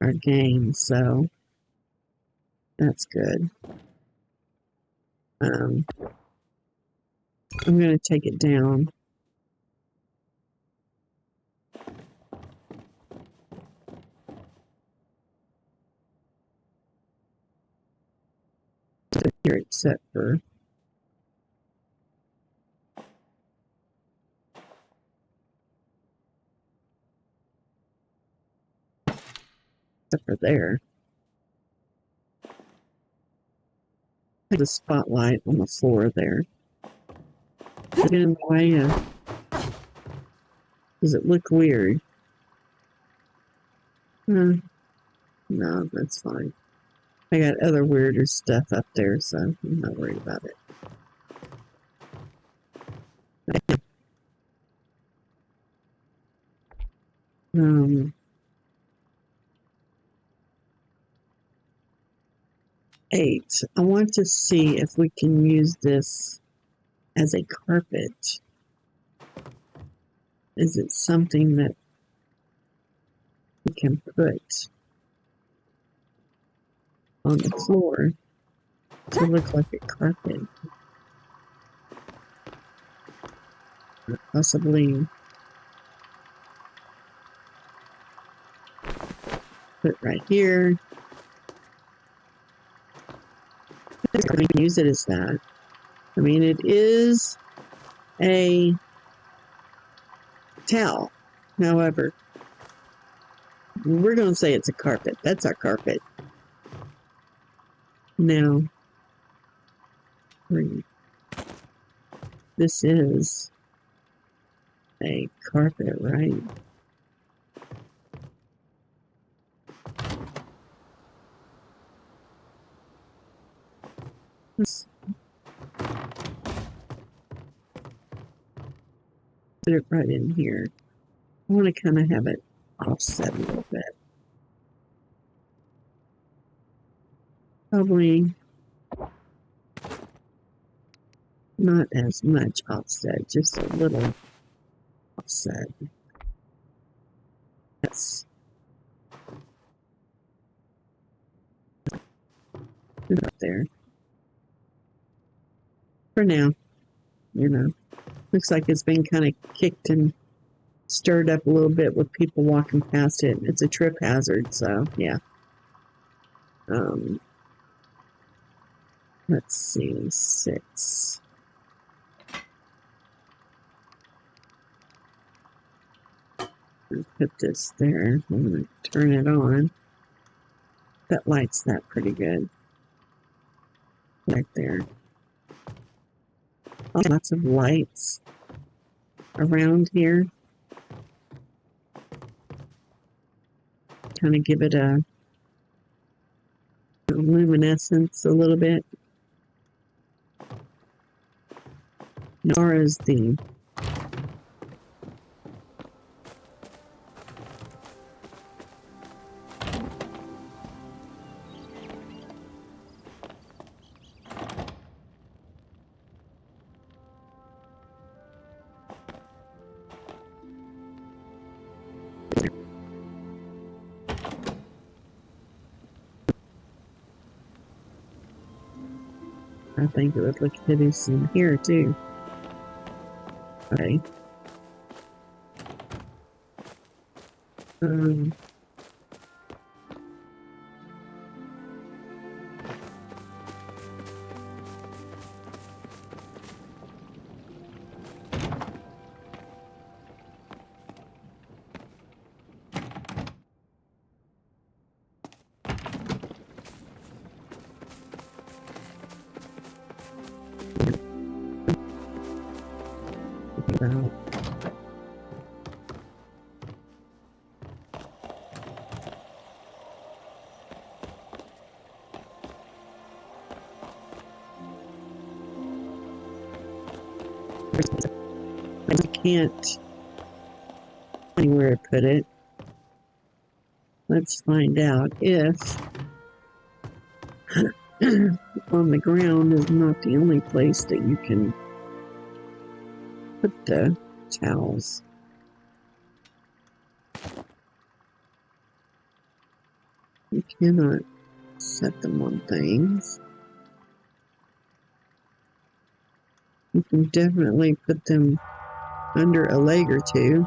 our game, so that's good. I'm going to take it down. Here, except for there. There's a spotlight on the floor there. Get in the way. Does it look weird? No, that's fine. I got other weirder stuff up there, so I'm not worried about it. 8. I want to see if we can use this as a carpet. Is it something that we can put on the floor to look like a carpet? Possibly put it right here. We can use it as that. I mean, it is a towel. However, we're going to say it's a carpet. That's our carpet. Now, this is a carpet, right? Let's put it right in here. I want to kind of have it offset a little bit. Probably not as much offset, just a little offset. Yes. Put it up there. For now, looks like it's been kind of kicked and stirred up a little bit with people walking past it. It's a trip hazard, so yeah. Let's see, 6. Put this there. I'm going to turn it on. That lights that pretty good. Right there. Lots of lights around here. Kind of give it a luminescence a little bit. Nara's the I think it would look hideous in here too. Okay. Um, about. I can't anywhere to put it. Let's find out if on the ground is not the only place that you can put the towels. You cannot set them on things. You can definitely put them under a leg or two.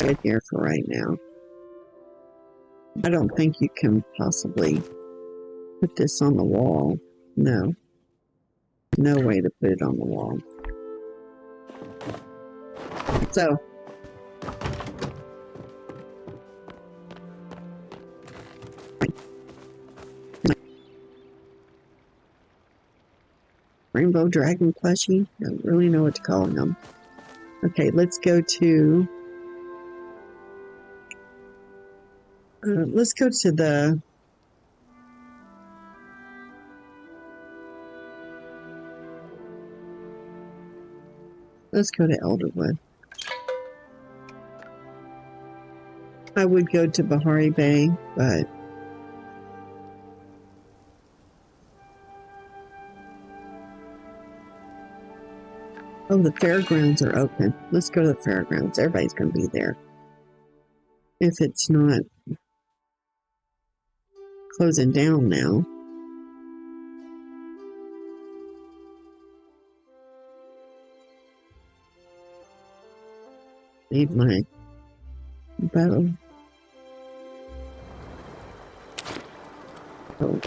Right here for right now. I don't think you can possibly put this on the wall. No. No way to put it on the wall. So, Rainbow Dragon plushie? I don't really know what to call them. Okay, let's go to the let's go to Elderwood. I would go to Bahari Bay, but oh, the fairgrounds are open. Let's go to the fairgrounds. Everybody's going to be there. If it's not closing down now. Need my bow. Oh.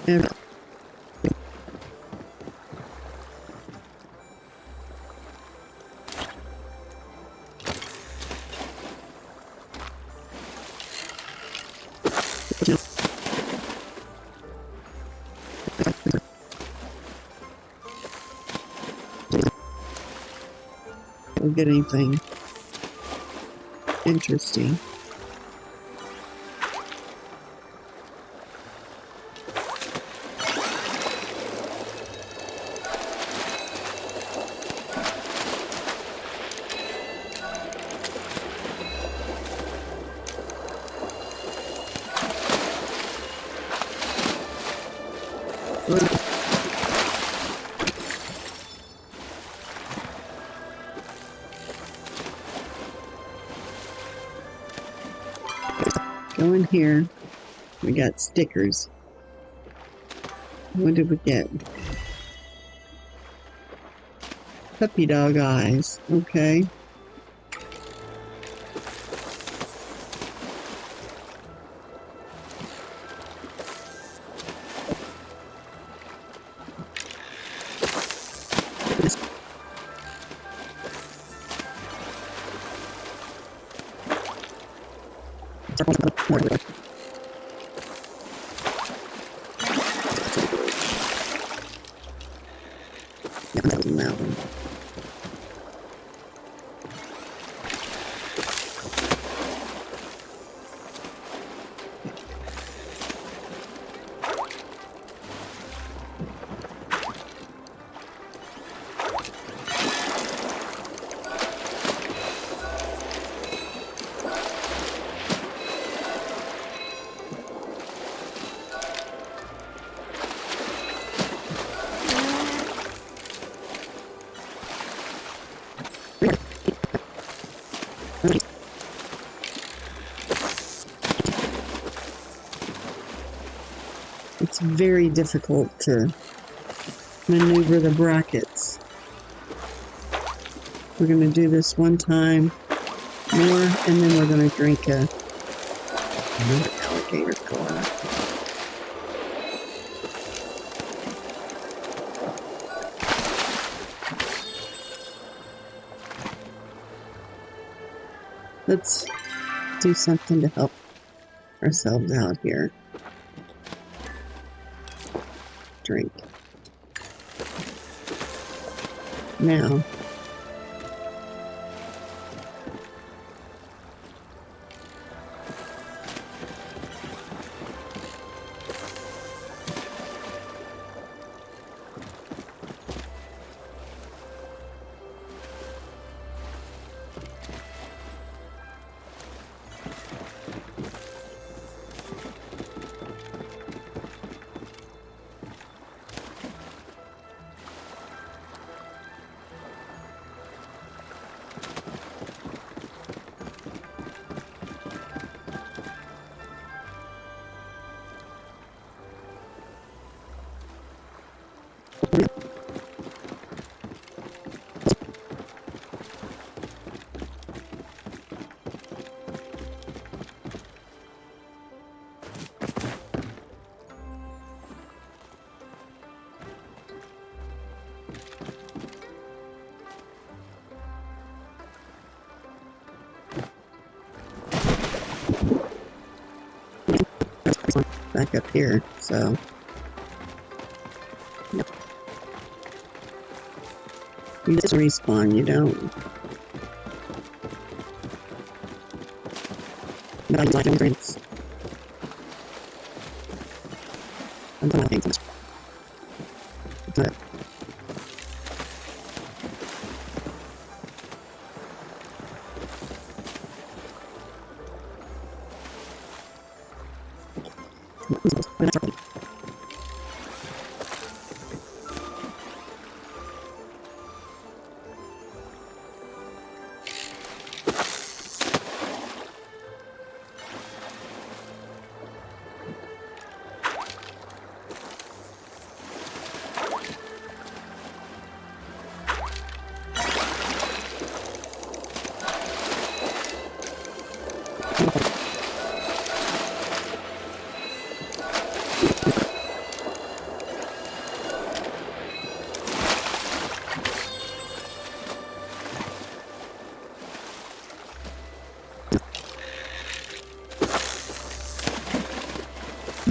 And don't get anything interesting. Go in here. We got stickers. What did we get? Puppy dog eyes. Okay. Mountain. It's very difficult to maneuver the brackets. We're going to do this one time more, and then we're going to drink another alligator cola. Let's do something to help ourselves out here. Drink. Now, back up here, so you just respawn, you don't. But I like them drinks. I'm done with things. But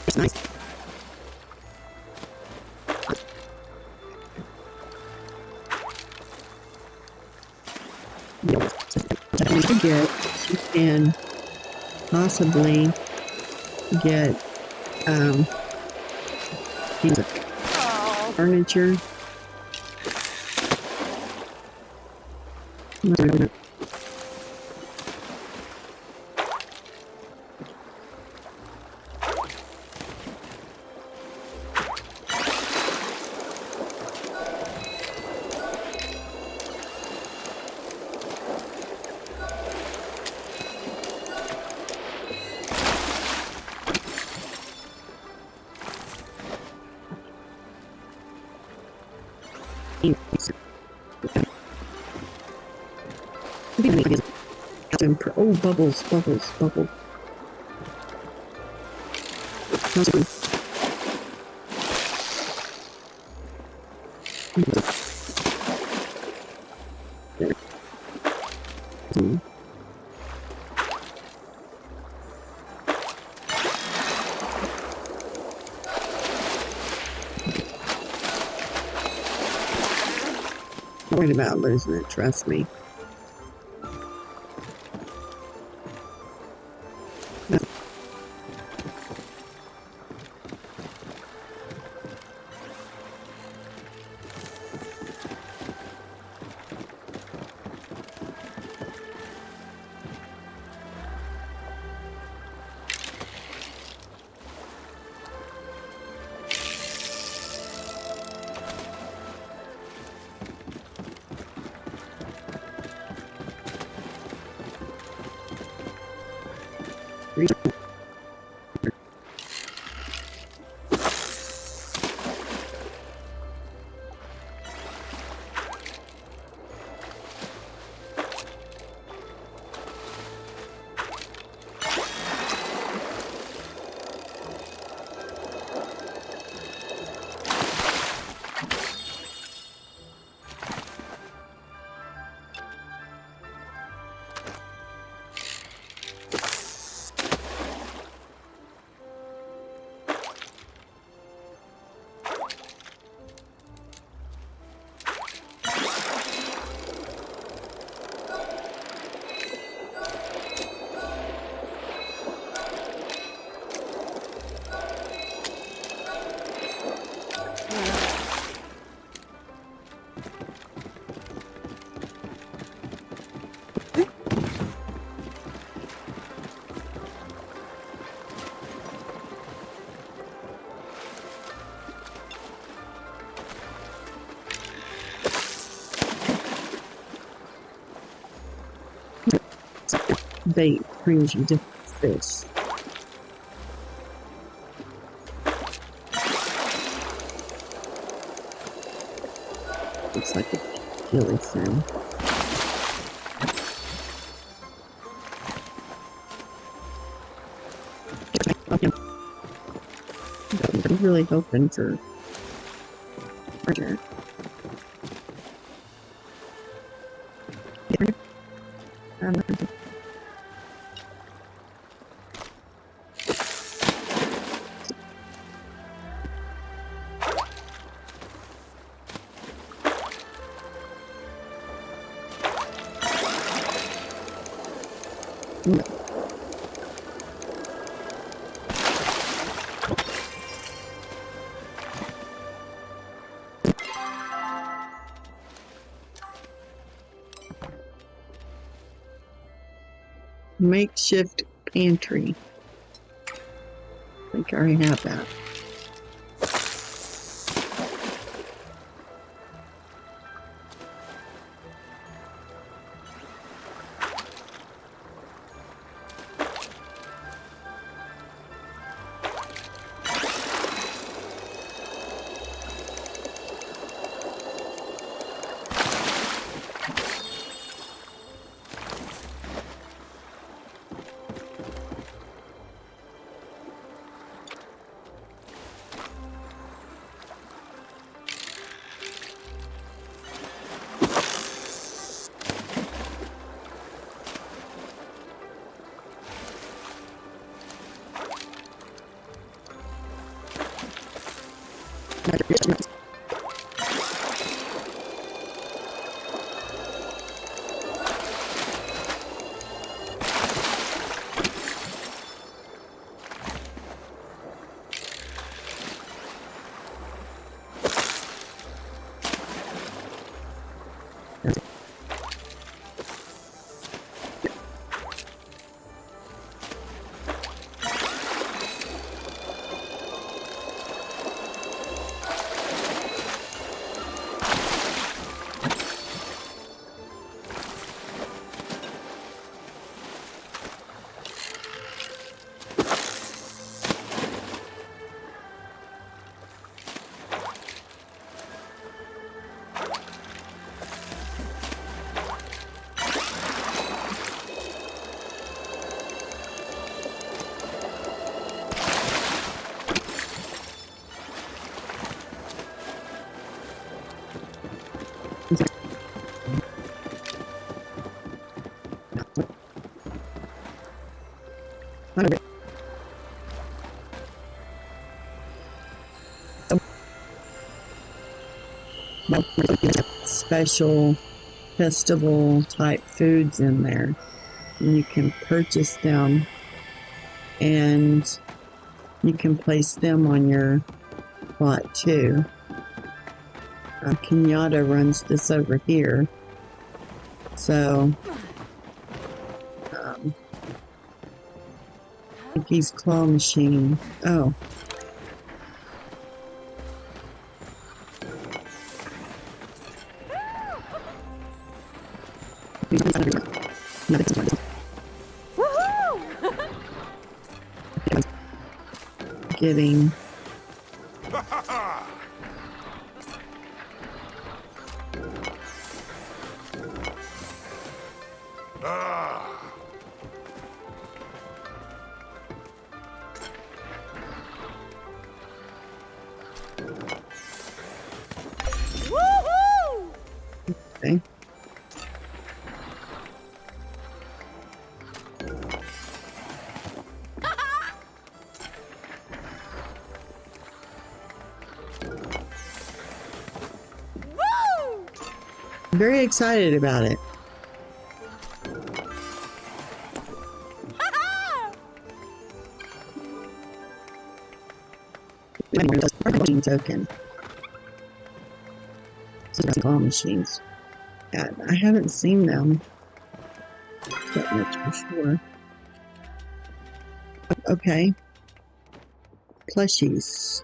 it's nice. You can possibly get piece of furniture. Oh, bubbles, bubbles, bubbles. I'm worried about losing it, trust me. bait brings you different fish. Looks like a chili fin. I'm really hoping for murder. Makeshift pantry. I think I already have that. Special festival type foods in there. And you can purchase them and you can place them on your plot too. Kenyatta runs this over here. So Mickey's claw machine. Oh. Getting okay. Very excited about it. Token. Claw machines. Yeah, I haven't seen them that much before. Okay. Plushies.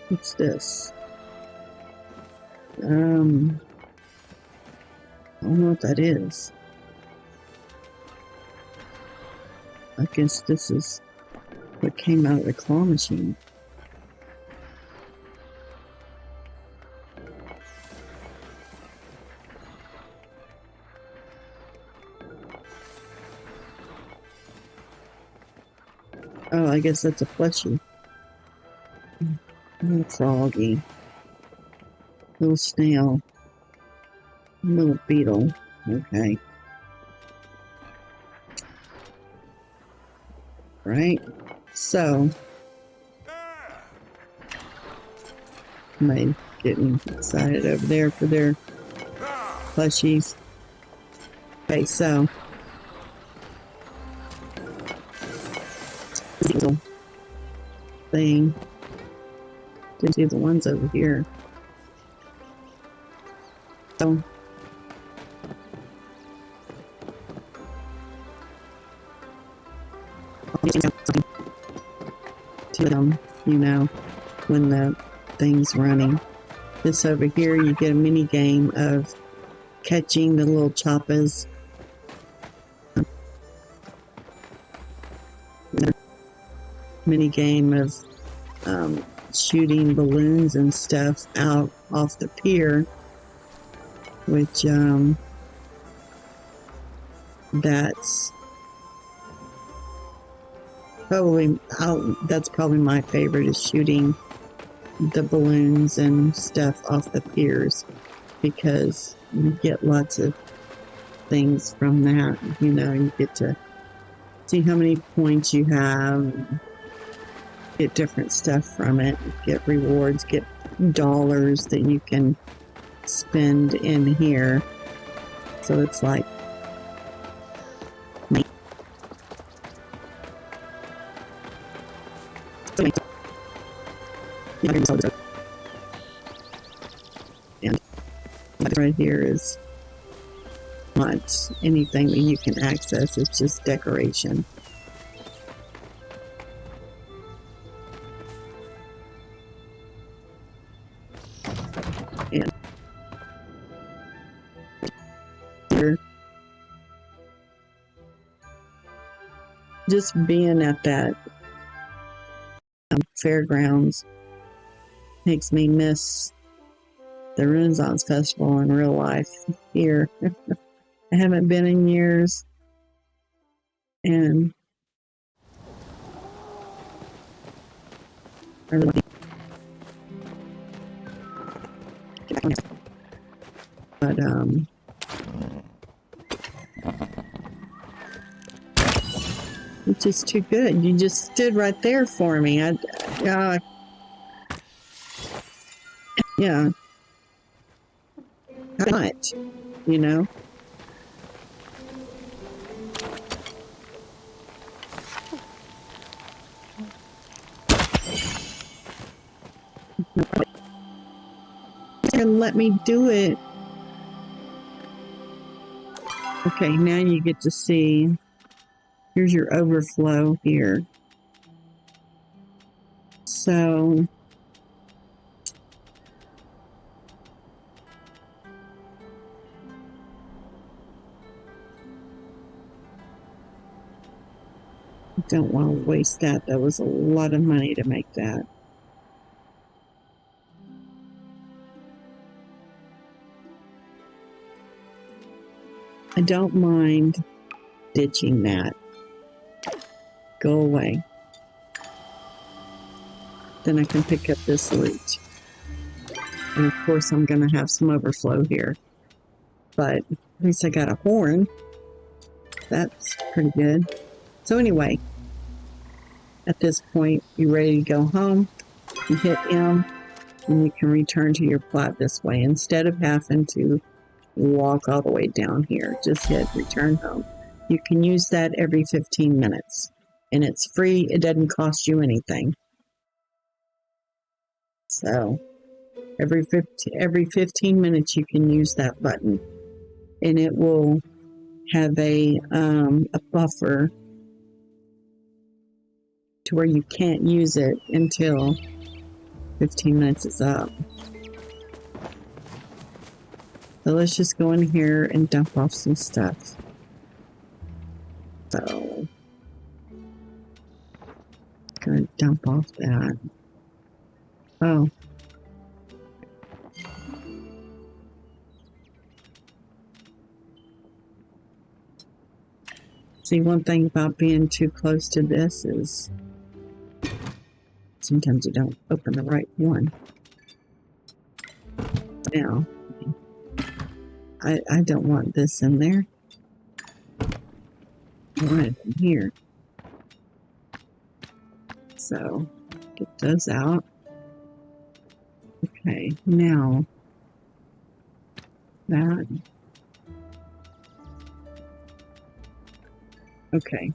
What's this? I don't know what that is. I guess this is what came out of the claw machine. Oh, I guess that's a plushie. Little froggy. Little snail. Little beetle. Okay. Right? So, am I getting excited over there for their plushies? Okay, so little thing. Didn't see the ones over here. So to them, you know, when the thing's running. This over here, you get a mini game of catching the little choppas. Mini game of shooting balloons and stuff out off the pier, which that's probably my favorite, is shooting the balloons and stuff off the piers, because you get lots of things from that. You know, you get to see how many points you have, get different stuff from it, get rewards, get dollars that you can spend in here. So it's like and right here is not anything that you can access, it's just decoration. And here, just being at that fairgrounds makes me miss the Renaissance Festival in real life here. I haven't been in years, and I really but it's just too good. You just stood right there for me. Yeah, not, you know. And let me do it. Okay, now you get to see. Here's your overflow here. So I don't want to waste that. That was a lot of money to make that. I don't mind ditching that. Go away. Then I can pick up this loot. And of course I'm going to have some overflow here. But at least I got a horn. That's pretty good. So anyway, at this point, you're ready to go home. You hit M, and you can return to your plot this way. Instead of having to walk all the way down here, just hit return home. You can use that every 15 minutes. And it's free. It doesn't cost you anything. So every 15 minutes you can use that button. And it will have a buffer to where you can't use it until 15 minutes is up. So let's just go in here and dump off some stuff. So dump off that. Oh. See, one thing about being too close to this is sometimes you don't open the right one. Now, I don't want this in there. I want it in here. So, get those out. Okay, now that. Okay.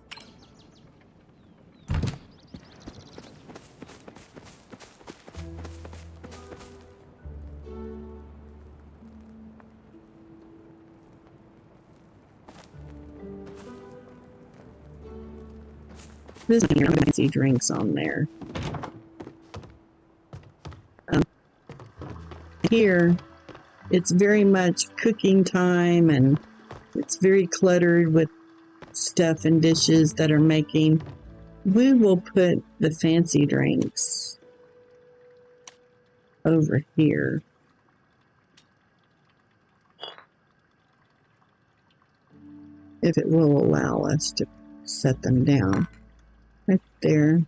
This fancy drinks on there. Here, it's very much cooking time, and it's very cluttered with stuff and dishes that are making. We will put the fancy drinks over here. If it will allow us to set them down. Right there.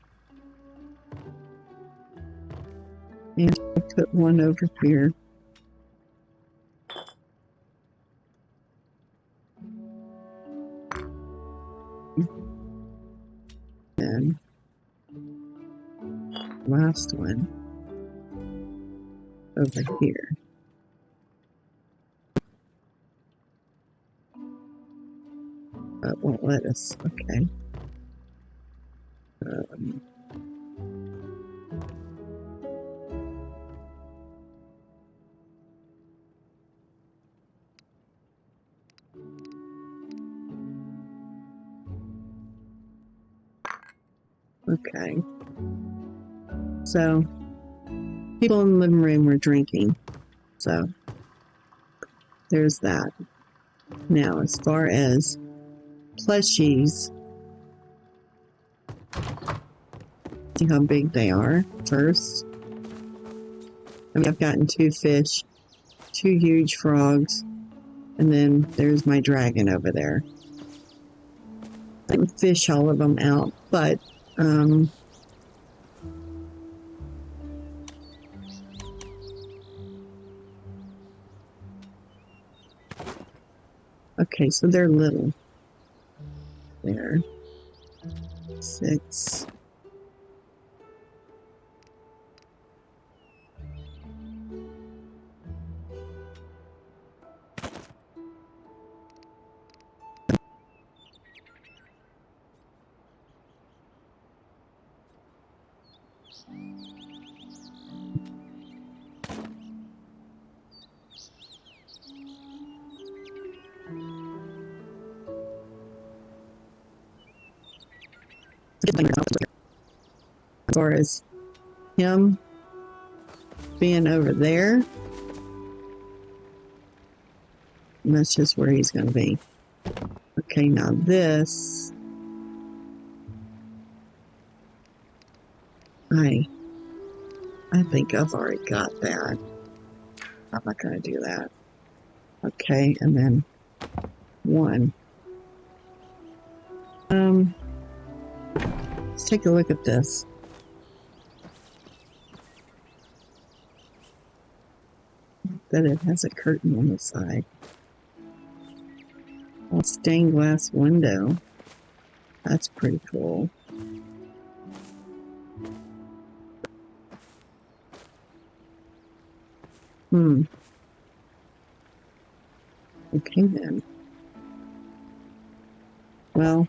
And I'll put one over here. And last one over here. That won't let us. Okay. Okay. So, people in the living room were drinking. So, there's that. Now, as far as plushies, see how big they are first. I mean, I've gotten 2 fish, 2 huge frogs, and then there's my dragon over there. I didn't fish all of them out, but okay, so they're little. There. 6. As far as him being over there, and that's just where he's going to be. Okay, now this, I think I've already got that. I'm not going to do that. Okay, and then 1. Let's take a look at this. That it has a curtain on the side. A stained glass window. That's pretty cool. Okay then. Well,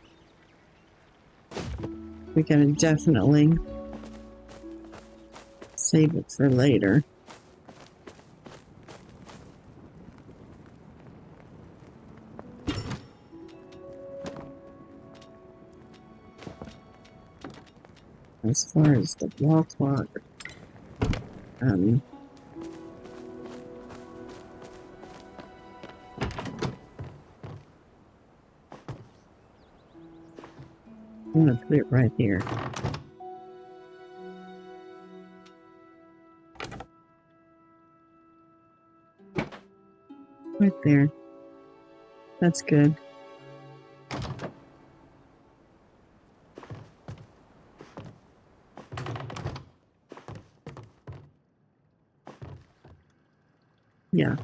we gotta definitely save it for later. As far as the wall clock, I'm gonna put it right here. Right there. That's good. Yeah.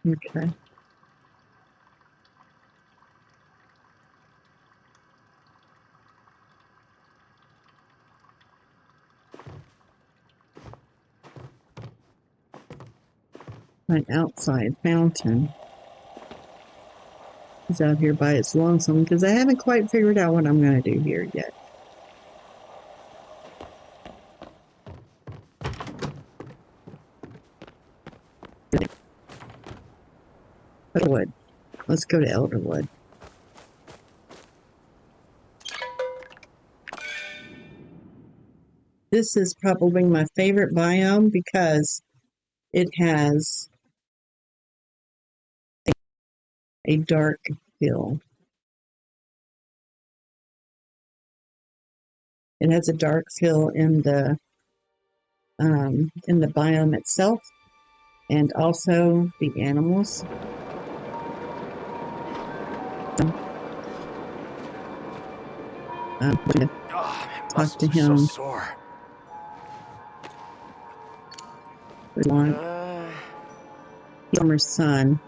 Okay. My outside fountain is out here by its lonesome because I haven't quite figured out what I'm going to do here yet. Elderwood. Let's go to Elderwood. This is probably my favorite biome because it has a dark hill. It has a dark fill in the biome itself, and also the animals. I'm going to talk to him. So sore. We want Summer's son.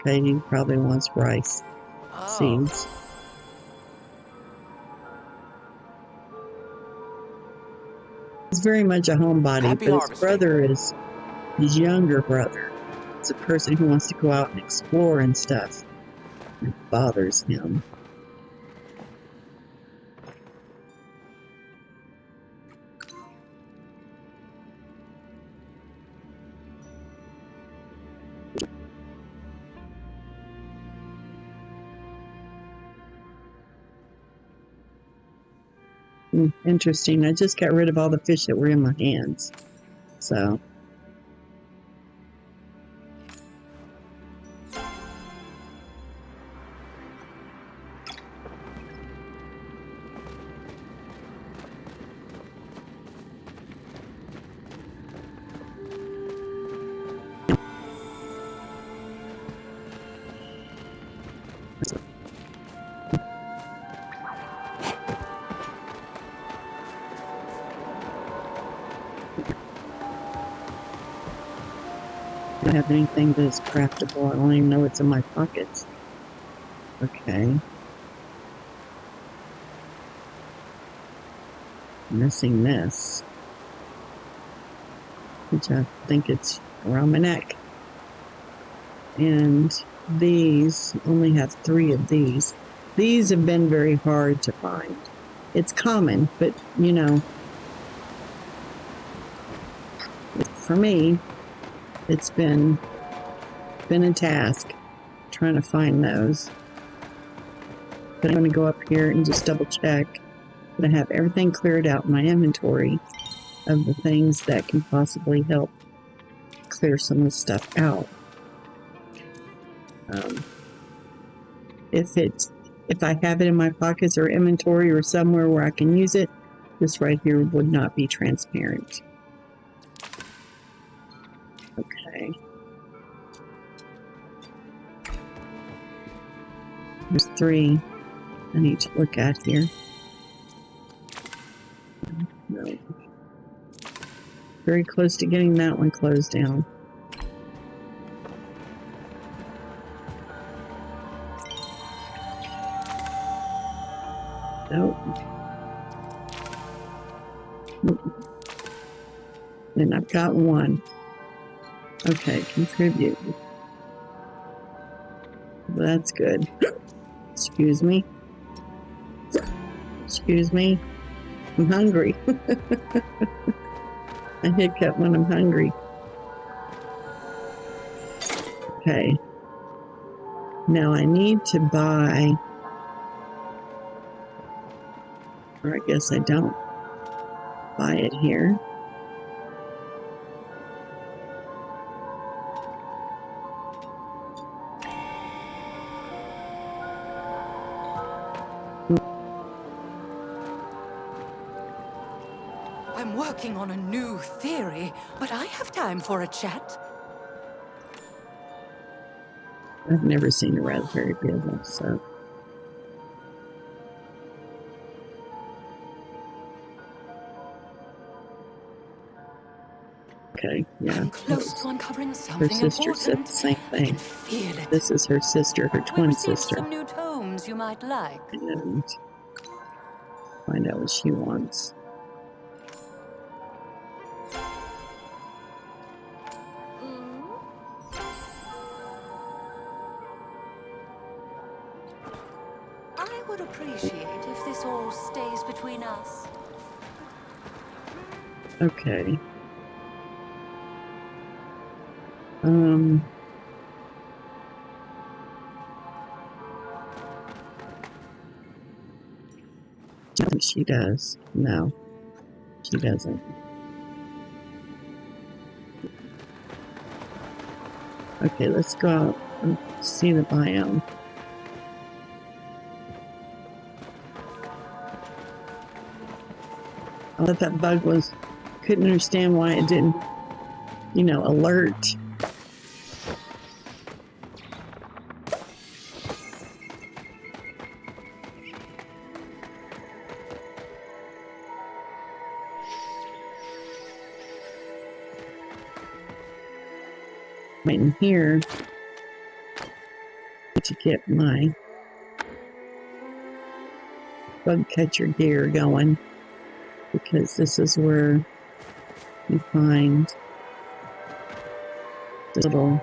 Okay, he probably wants rice seeds. He's very much a homebody, Happy but his harvesting. brother is his younger brother. It's a person who wants to go out and explore and stuff. It bothers him. Interesting. I just got rid of all the fish that were in my hands. So. I don't have anything that is craftable. I don't even know what's in my pockets. Okay. Missing this. Which I think it's around my neck. And these, only have 3 of these. These have been very hard to find. It's common, but you know, for me, it's been a task trying to find those. But I'm going to go up here and just double check that I have everything cleared out in my inventory of the things that can possibly help clear some of the stuff out. If I have it in my pockets or inventory or somewhere where I can use it, this right here would not be transparent. Okay. There's 3 I need to look at here. No. Very close to getting that one closed down. Nope. And I've got 1. Okay, contribute. That's good. Excuse me. Excuse me. I'm hungry. I hiccup when I'm hungry. Okay. Now I need to buy, or I guess I don't buy it here. working on a new theory, but I have time for a chat. I've never seen a raspberry beetle, so. Okay, yeah. I'm close to uncovering Her something sister said important. the same I can thing. feel it. This is her sister, her We twin received sister. some new tomes you might like. And find out what she wants. I would appreciate if this all stays between us. Okay. I think she does. No, she doesn't. Okay, let's go out and see the biome. I thought that bug couldn't understand why it didn't, alert. Right in here to get my bug catcher gear going, because this is where you find the little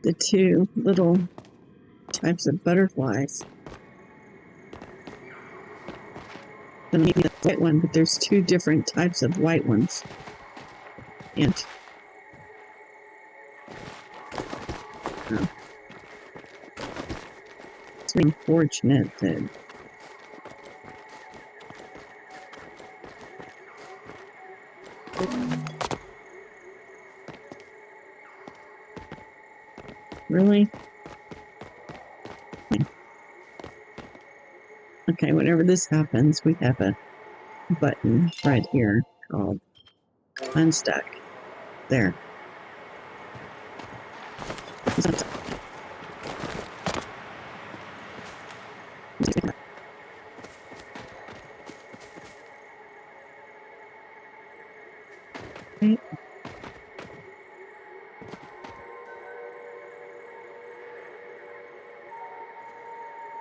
the two little types of butterflies. And maybe the white one, but there's two different types of white ones. And it's unfortunate that Really? Okay, whenever this happens, we have a button right here called unstuck. There.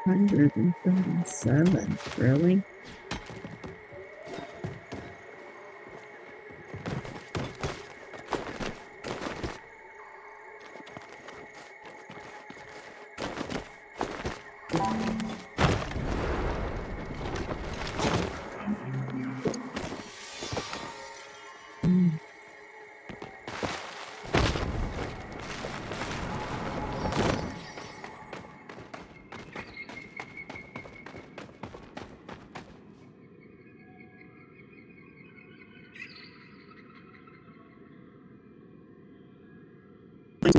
$137, really?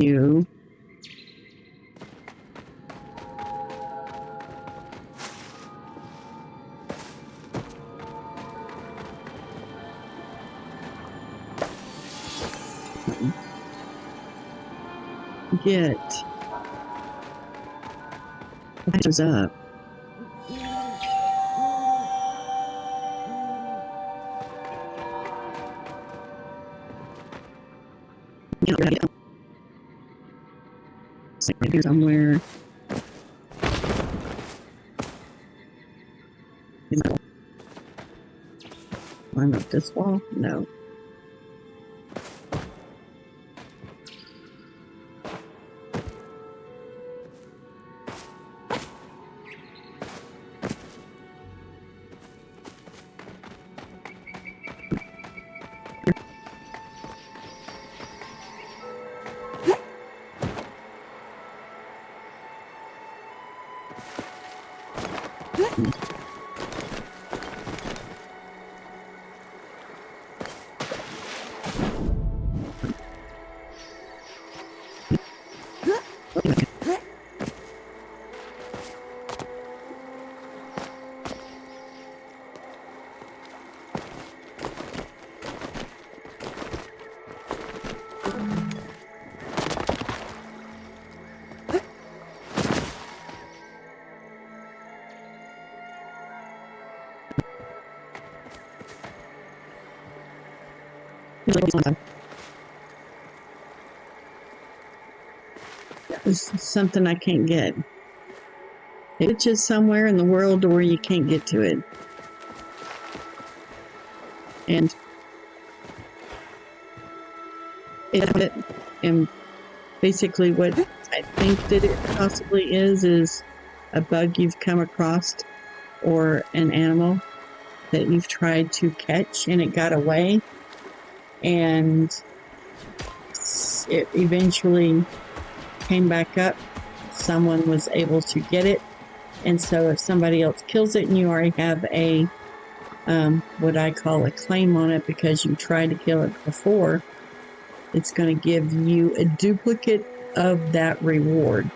You. Get patches up. Somewhere. Climb up this wall? No. This is something I can't get. It's just somewhere in the world where you can't get to it. And and basically what I think that it possibly is a bug you've come across or an animal that you've tried to catch and it got away, and it eventually came back up. Someone was able to get it, and so if somebody else kills it and you already have a what I call a claim on it because you tried to kill it before, it's going to give you a duplicate of that reward.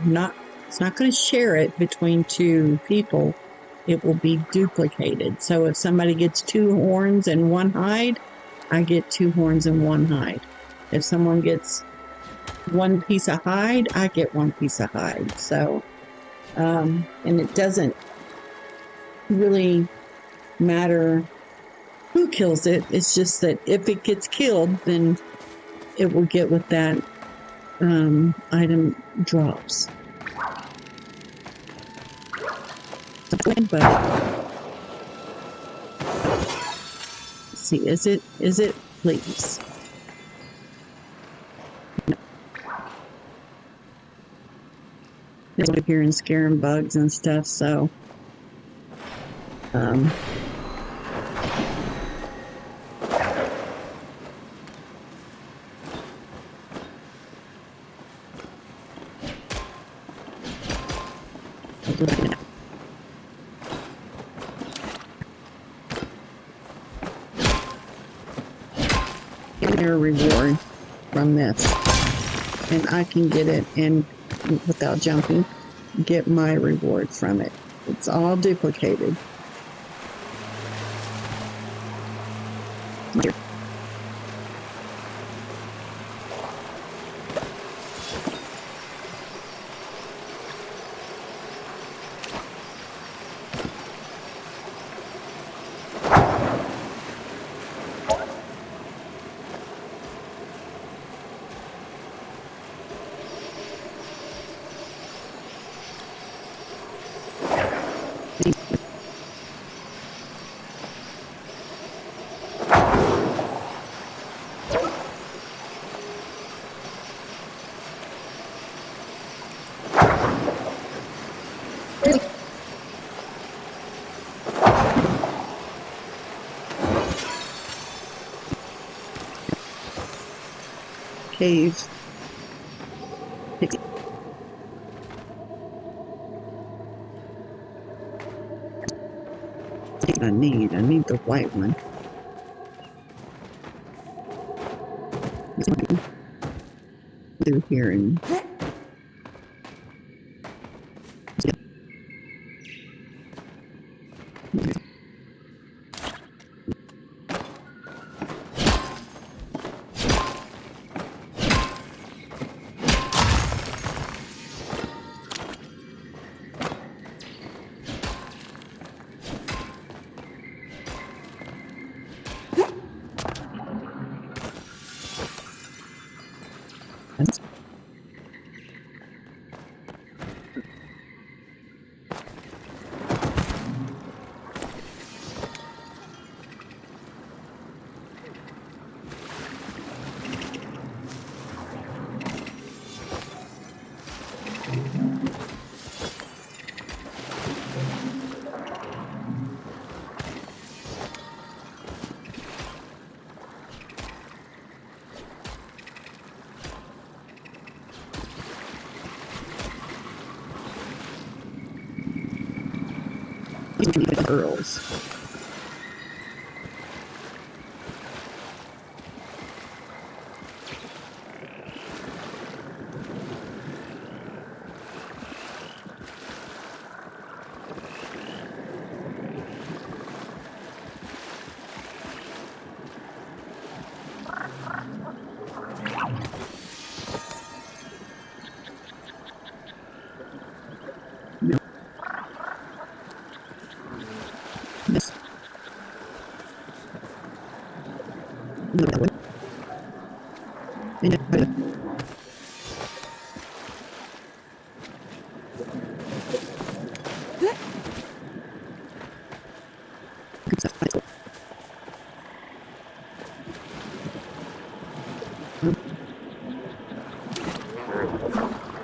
It's not going to share it between two people. It will be duplicated. So if somebody gets 2 horns and 1 hide, I get 2 horns and 1 hide. If someone gets 1 piece of hide, I get 1 piece of hide. So, and it doesn't really matter who kills it. It's just that if it gets killed, then it will get what that item drops. But let's see, is it? Please. No. It's up here and scaring bugs and stuff, so their reward from this. And I can get it and without jumping, get my reward from it. It's all duplicated. Cave. I need the white one. Through here and pearls.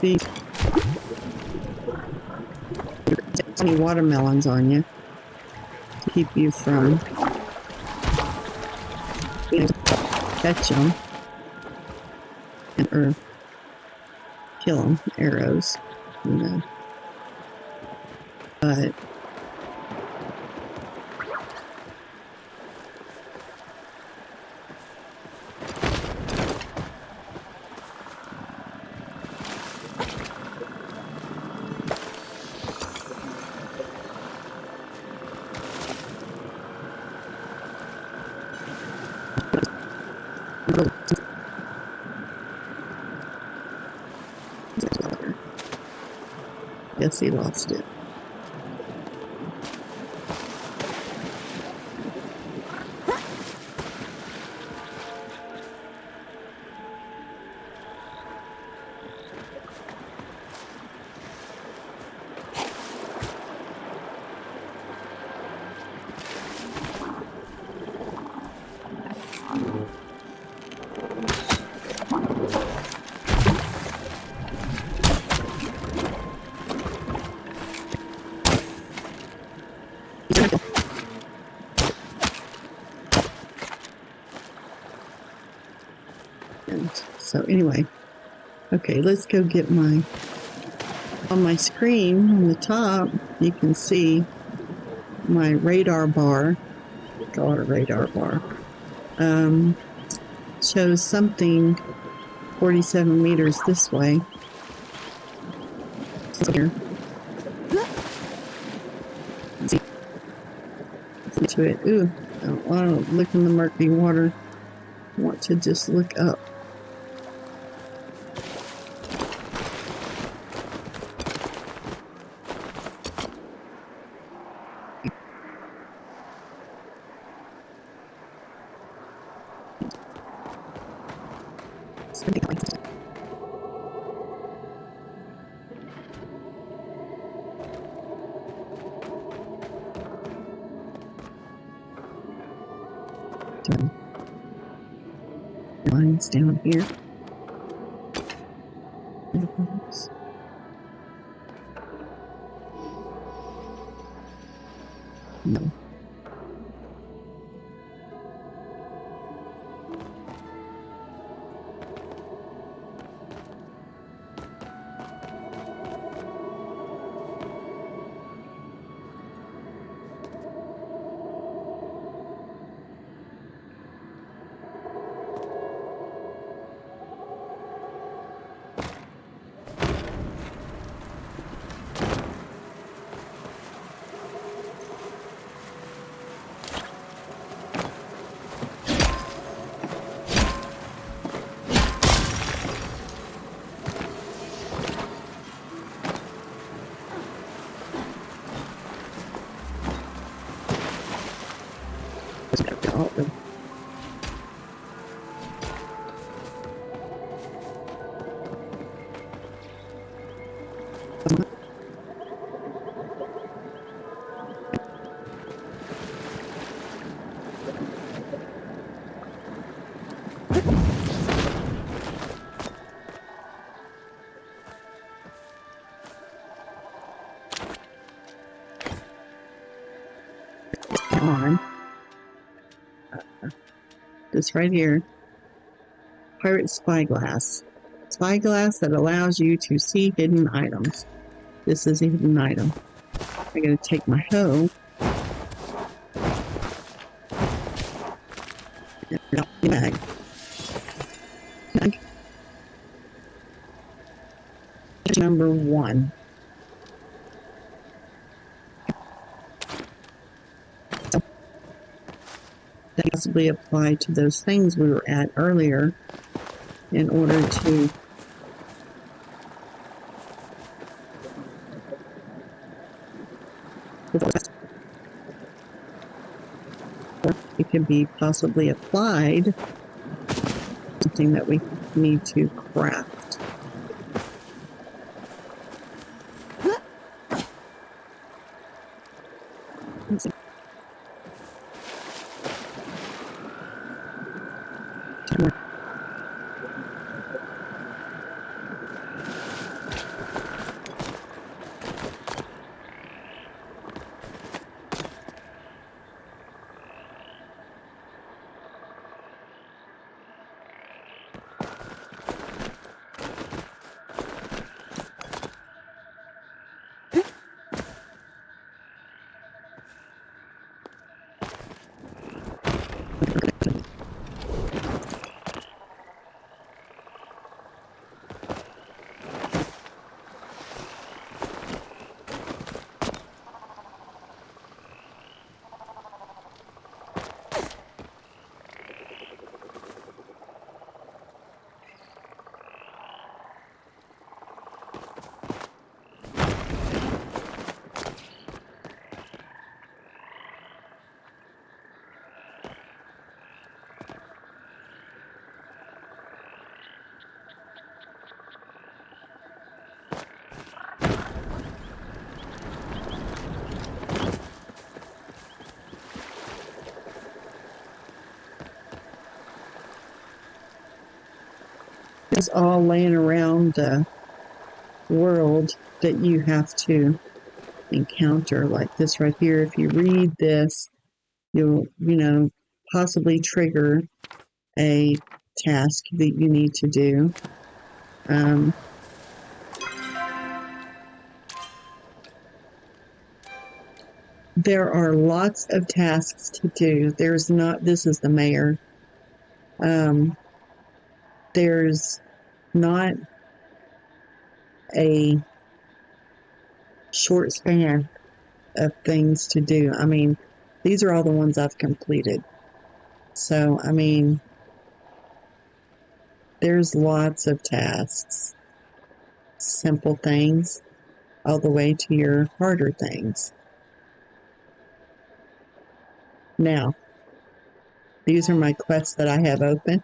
These 20 watermelons on you to keep you from catch them or kill them, arrows, you know. But guess he lost it. And so anyway, okay, let's go get on my screen on the top, you can see my radar bar, call it a radar bar. shows something 47 meters this way. Here. See to it. Ooh, I don't want to look in the murky water. I want to just look up. Lines down here. No. On this right here, pirate spyglass. Spyglass that allows you to see hidden items. This is a hidden item. I gotta take my hoe. Bag. Number 1. That possibly apply to those things we were at earlier in order to it can be possibly applied something that we need to craft. It's all laying around the world that you have to encounter, like this right here. If you read this, you'll, possibly trigger a task that you need to do. There are lots of tasks to do. This is the mayor. there's not a short span of things to do. I mean, these are all the ones I've completed. So, I mean, there's lots of tasks, simple things, all the way to your harder things. Now, these are my quests that I have open,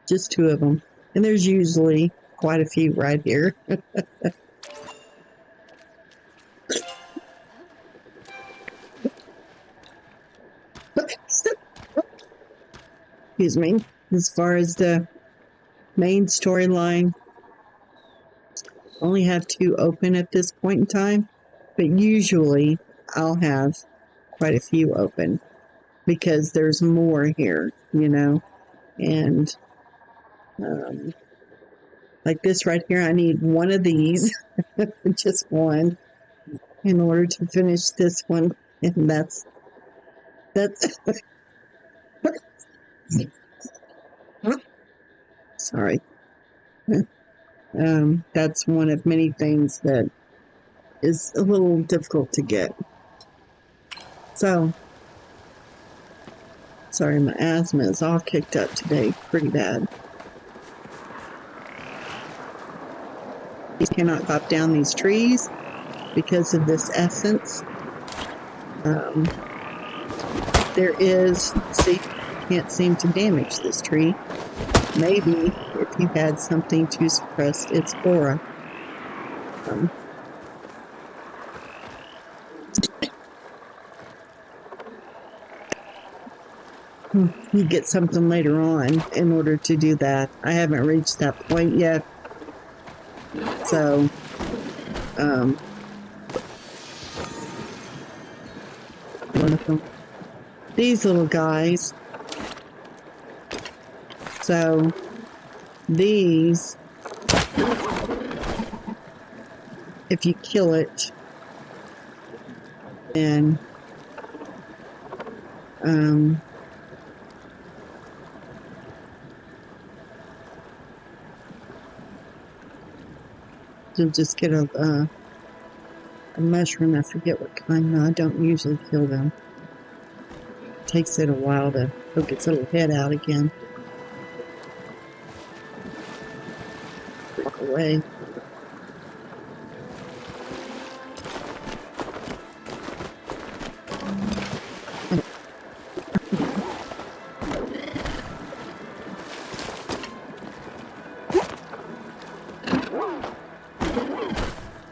just 2 of them. And there's usually quite a few right here. Excuse me. As far as the main storyline, only have 2 open at this point in time, but usually I'll have quite a few open because there's more here, you know, and like this right here, I need 1 of these, just 1, in order to finish this one, and that's sorry. That's one of many things that is a little difficult to get. So, sorry, my asthma is all kicked up today, pretty bad. You cannot hop down these trees because of this essence. There is, see, can't seem to damage this tree. Maybe if you had something to suppress its aura. You get something later on in order to do that. I haven't reached that point yet. So, these little guys. So, these, if you kill it, then, you'll just get a mushroom. I forget what kind. No, I don't usually kill them. It takes it a while to poke its little head out again. Walk away.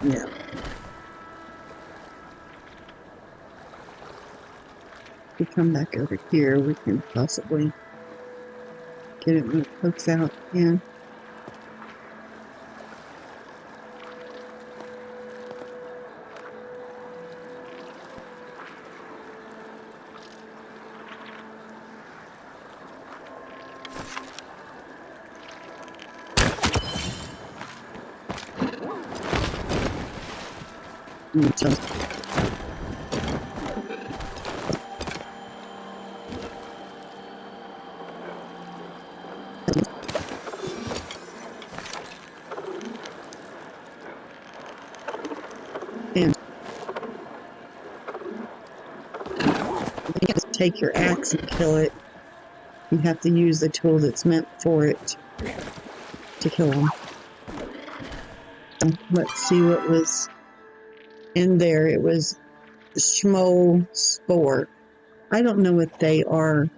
Yeah. If we come back over here, we can possibly get it when it pokes out again. And you have to take your axe and kill it. You have to use the tool that's meant for it to kill them. Let's see what was in there. It was Schmo Spore. I don't know what they are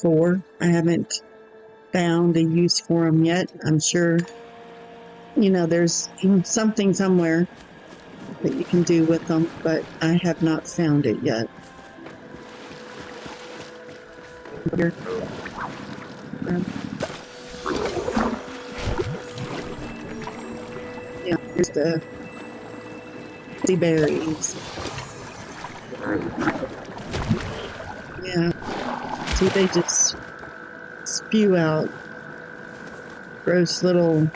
for. I haven't found a use for them yet. I'm sure, you know, there's something somewhere that you can do with them, but I have not found it yet. Here. Yeah, here's the berries. Yeah, see, they just spew out gross little.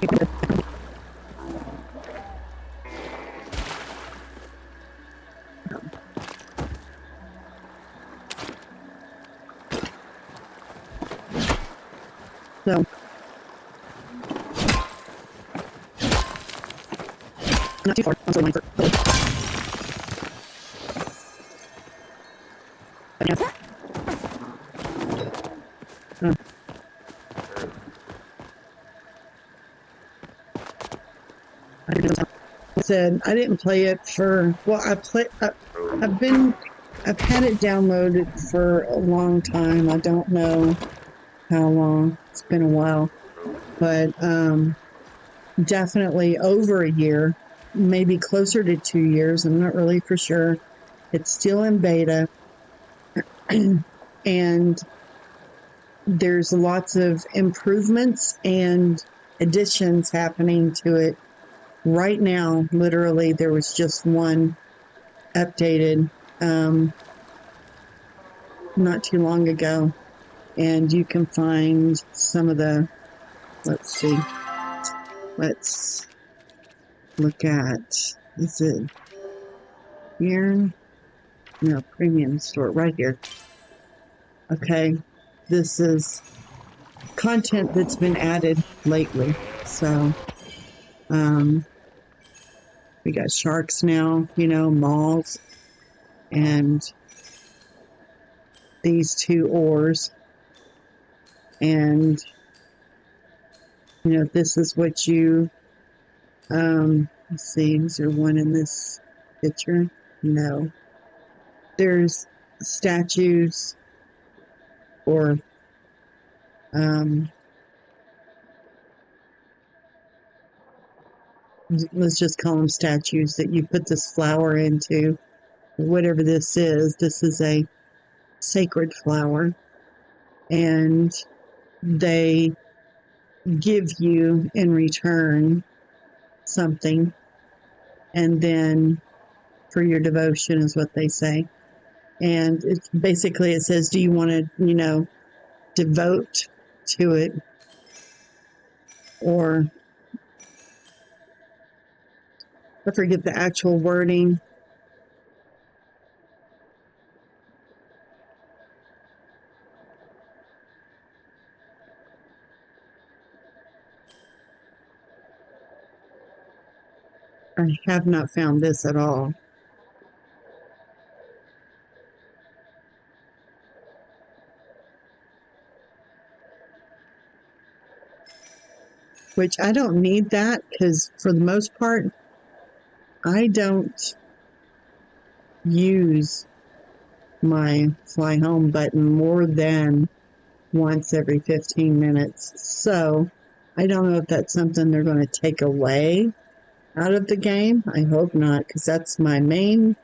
So, not too far. I'm sorry, I said I didn't play it for. Well, I've had it downloaded for a long time. I don't know how long. It's been a while, but definitely over a year, maybe closer to 2 years. I'm not really for sure. It's still in beta, and there's lots of improvements and additions happening to it right now. Literally, there was just one updated not too long ago, and you can find some of the. Let's see. Let's look at. Is it here? No, premium store right here. Okay, this is content that's been added lately. So, we got sharks now, malls, and these two oars. And, this is what you, let's see, is there one in this picture? No. There's statues or, let's just call them statues that you put this flower into. Whatever this is a sacred flower. And they give you in return something, and then for your devotion is what they say. And it's basically, it says, do you want to, devote to it, or I forget the actual wording. I have not found this at all. Which I don't need that, because for the most part, I don't use my fly home button more than once every 15 minutes. So I don't know if that's something they're going to take away out of the game. I hope not, because that's my main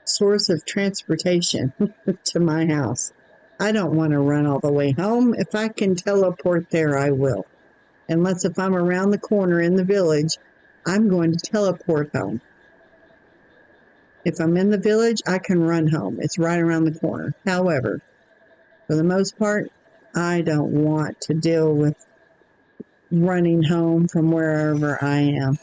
source of transportation to my house. I don't want to run all the way home. If I can teleport there, I will. Unless if I'm around the corner in the village, I'm going to teleport home. If I'm in the village, I can run home. It's right around the corner. However, for the most part, I don't want to deal with running home from wherever I am,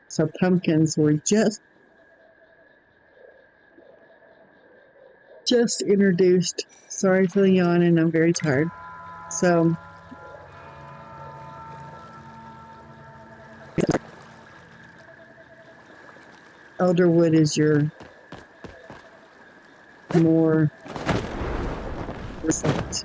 So pumpkins were just introduced. Sorry for the yawning. I'm very tired. So elderwood is your more recent.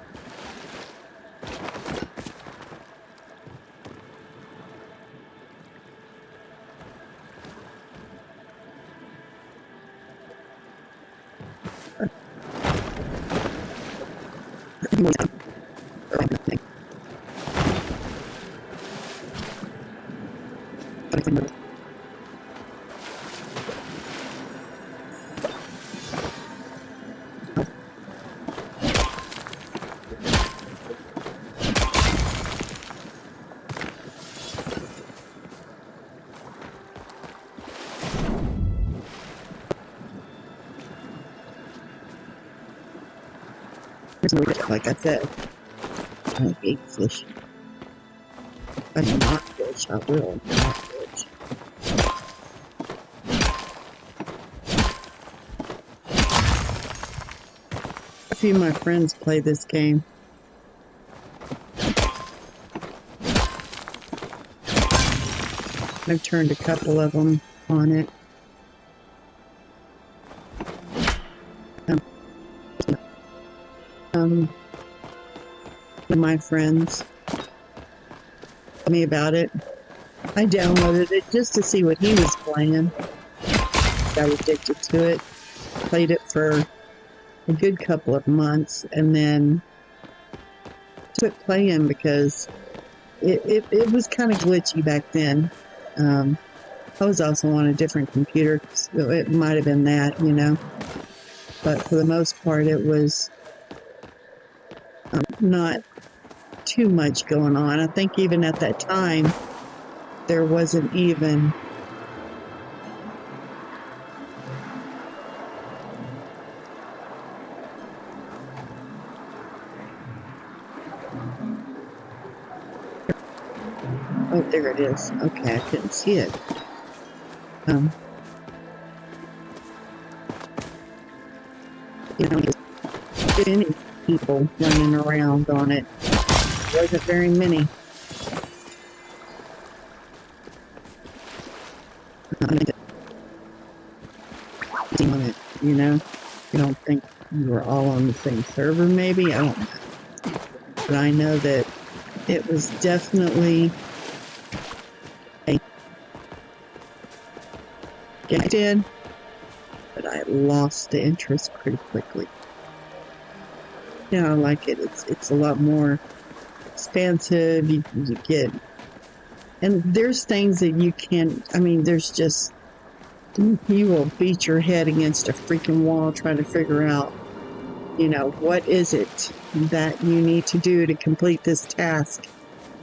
Like I said, I hate fish. I do not fish. I will not fish. A few of my friends play this game. I've turned a couple of them on it. My friends told me about it. I downloaded it just to see what he was playing. Got addicted to it. Played it for a good couple of months and then quit playing because it was kind of glitchy back then. I was also on a different computer, so it might have been that, you know. But for the most part, it was not too much going on. I think even at that time, there wasn't even oh, there it is. Okay, I couldn't see it. You know, any people running around on it. Wasn't very many. On it, you know, you don't think you were all on the same server, maybe? I don't know. But I know that it was definitely a game, but I lost the interest pretty quickly. Yeah, I like it. It's a lot more expansive. You get, and there's things that you can't. I mean, there's just you will beat your head against a freaking wall trying to figure out, you know, what is it that you need to do to complete this task.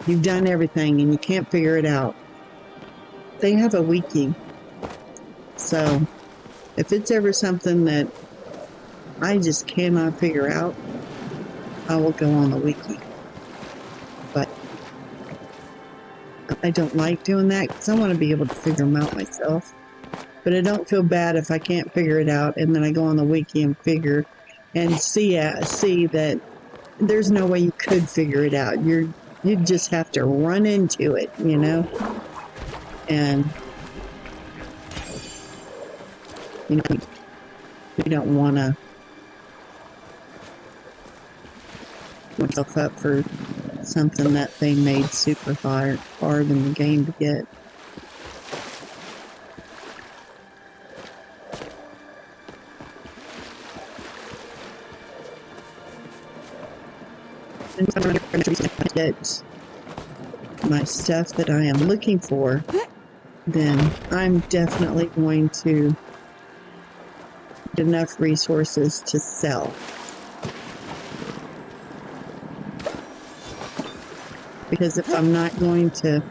You've done everything and you can't figure it out. They have a wiki, so if it's ever something that I just cannot figure out, I will go on the wiki. But I don't like doing that because I want to be able to figure them out myself. But I don't feel bad if I can't figure it out and then I go on the wiki and figure and see that there's no way you could figure it out. You just have to run into it, you know? And you know, you don't want to put yourself up for something that they made super hard in the game to get. Get my stuff that I am looking for, then I'm definitely going to get enough resources to sell. Because if I'm not going to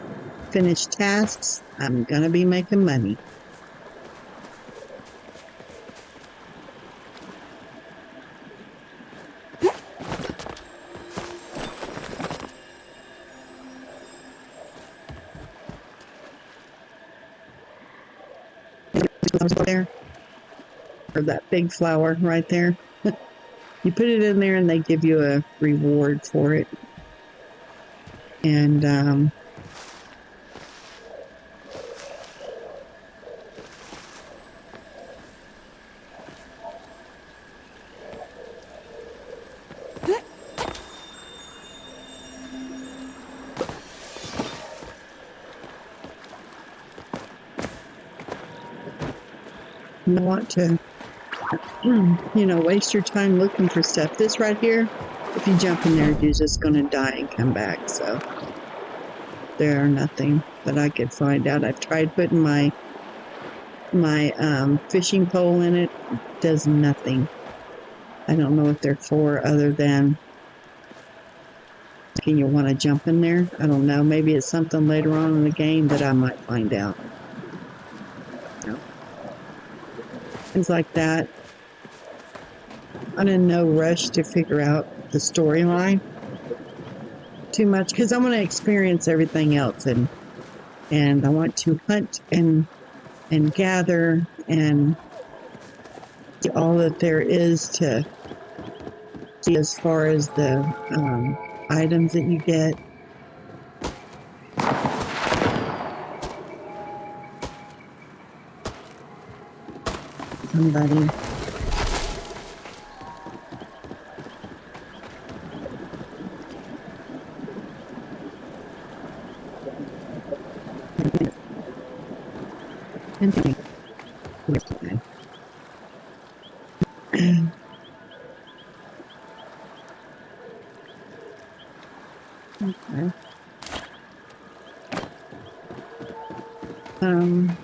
finish tasks, I'm going to be making money. There, or that big flower right there. You put it in there and they give you a reward for it. And you don't want to, you know, waste your time looking for stuff. This right here, if you jump in there, you're just going to die and come back. So there are nothing that I could find out. I've tried putting my fishing pole in it. It does nothing. I don't know what they're for other than making you want to jump in there. I don't know. Maybe it's something later on in the game that I might find out. You know, things like that. I'm in no rush to figure out the storyline too much because I want to experience everything else, and I want to hunt and gather and see all that there is to see as far as the items that you get. Somebody. Okay. Um,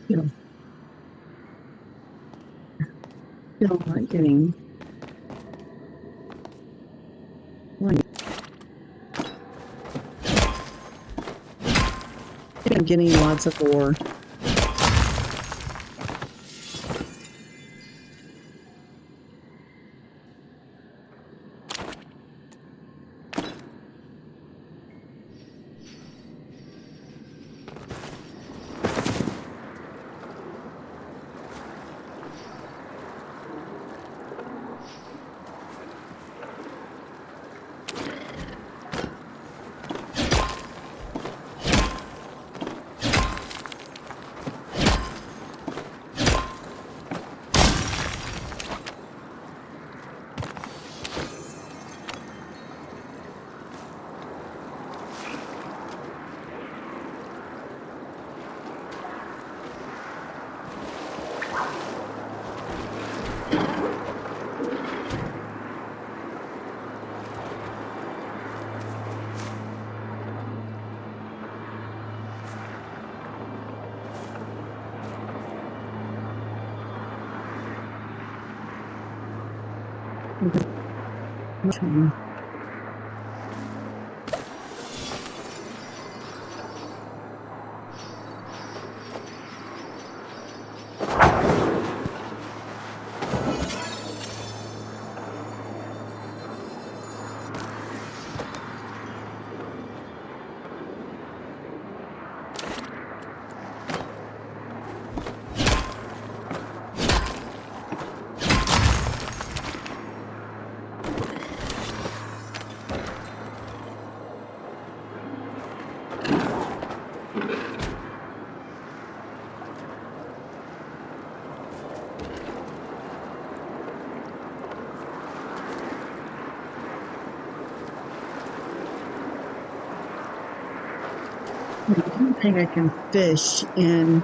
you know, still not getting. I'm getting lots of ore. Okay. I don't think I can fish in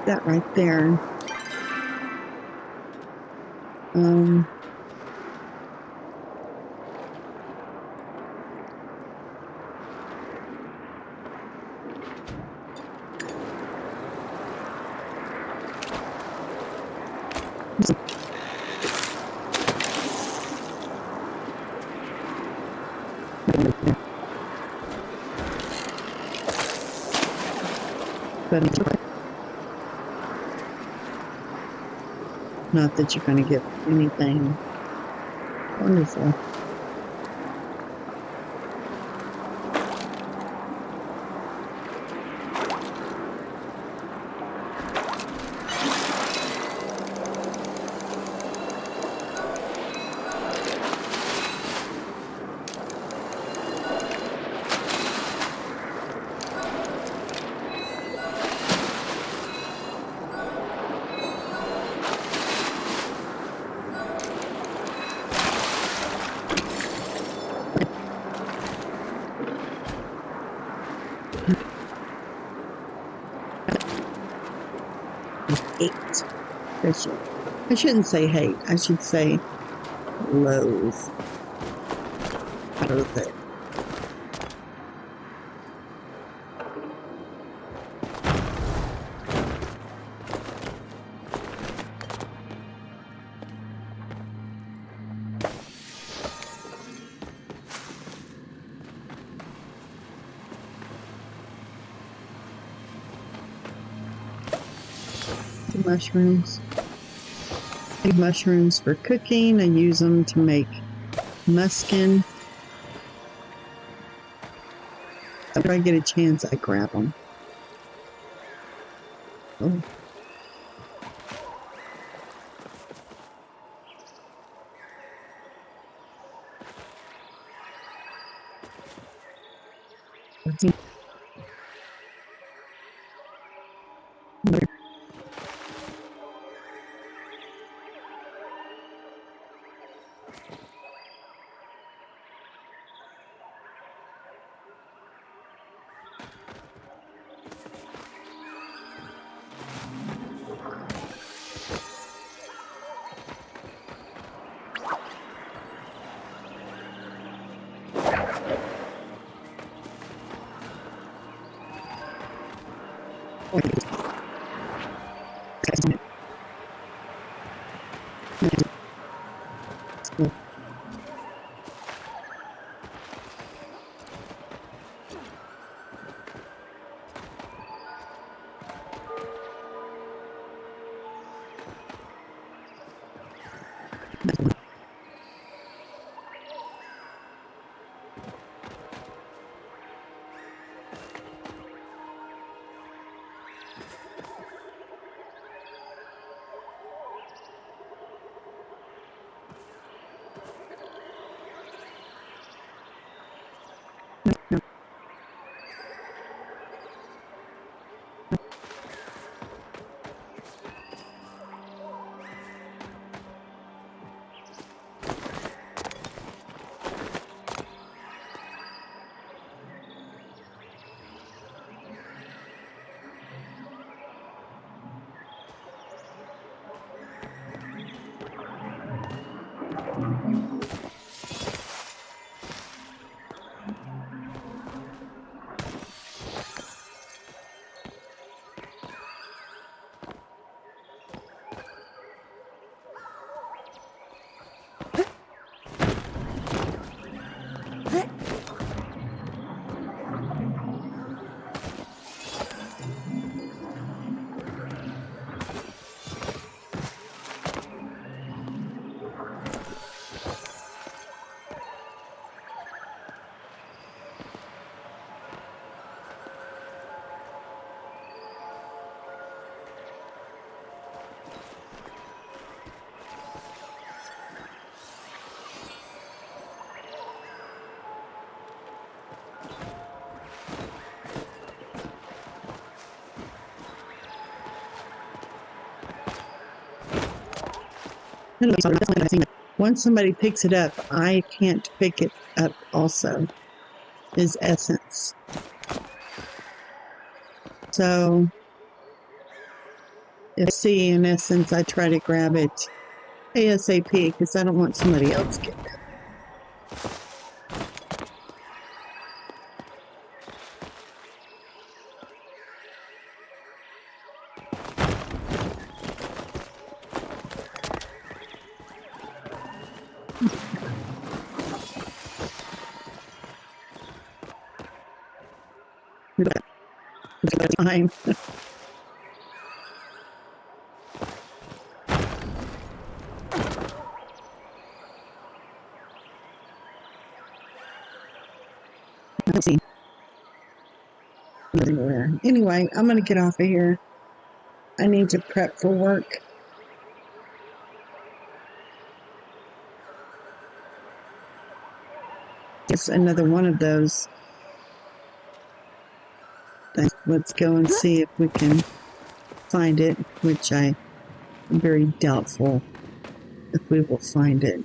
that right there. Um, but not that you're going to get anything wonderful. hate fishing. I shouldn't say hate. I should say loathe. Loathe it. The mushrooms. I need mushrooms for cooking. I use them to make muskin. If I get a chance, I grab them. Oh. Once somebody picks it up, I can't pick it up also, is essence. So, if I see an essence, I try to grab it ASAP because I don't want somebody else getting it. Time. Let's see. Anyway, I'm going to get off of here. I need to prep for work. It's another one of those. Let's go and see if we can find it, which I am very doubtful if we will find it.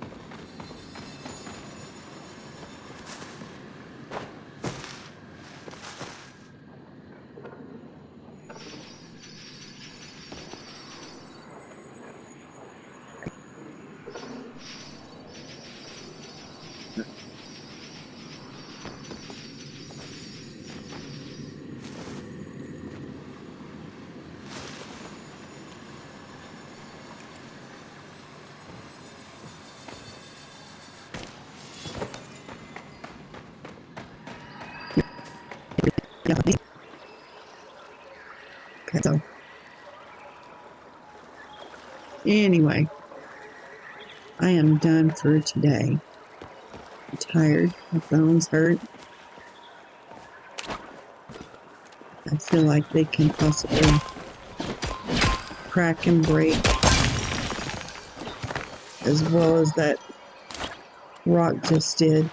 Okay, so anyway, I am done for today. I'm tired. My bones hurt. I feel like they can possibly crack and break as well as that rock just did.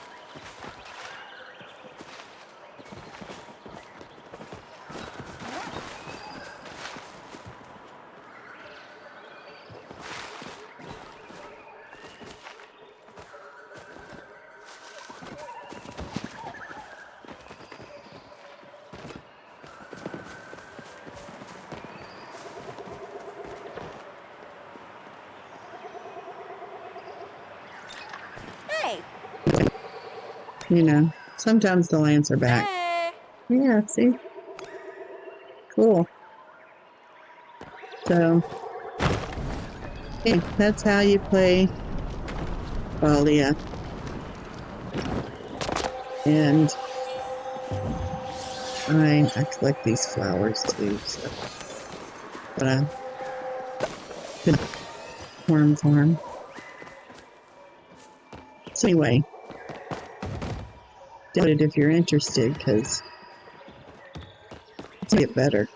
Hey! You know, sometimes they'll answer back. Hey! Yeah, see? Cool. So, yeah, that's how you play Palia. And I collect these flowers too, so. But I could worm farm. So anyway, do it if you're interested, because it's gonna get better.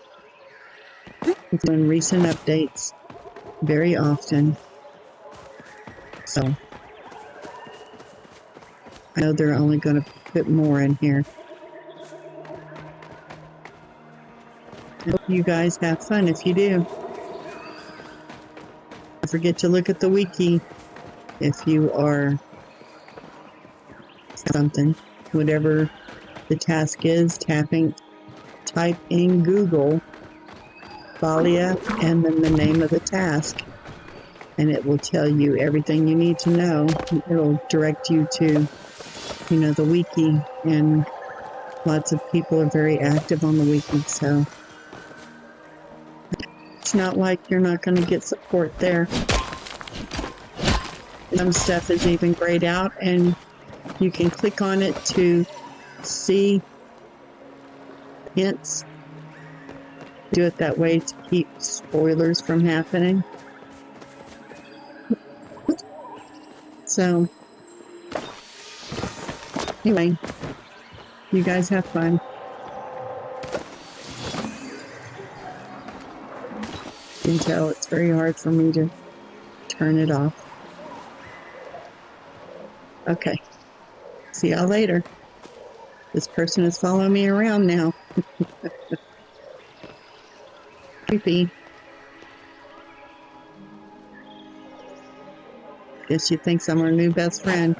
I'm doing recent updates very often. So I know they're only going to put more in here. I hope you guys have fun if you do. Don't forget to look at the wiki if you are something. Whatever the task is, type in Google Palia and then the name of the task, and it will tell you everything you need to know. It'll direct you to, the wiki, and lots of people are very active on the wiki, so it's not like you're not going to get support there. Some stuff is even grayed out, and you can click on it to see hints. Do it that way to keep spoilers from happening. So, anyway, you guys have fun. You can tell it's very hard for me to turn it off. Okay, see y'all later. This person is following me around now. Creepy. Guess she thinks I'm her new best friend.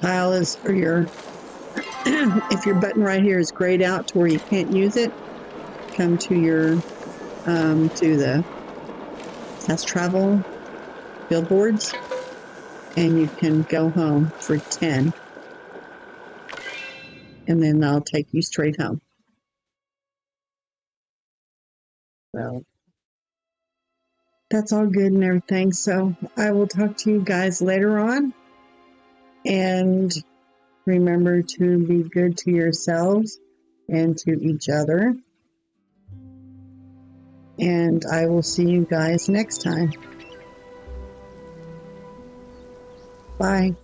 File is for your, if your button right here is grayed out to where you can't use it, come to your, to the fast travel billboards, and you can go home for 10, and then I'll take you straight home. So that's all good and everything. So I will talk to you guys later on. And remember to be good to yourselves and to each other. And I will see you guys next time. Bye.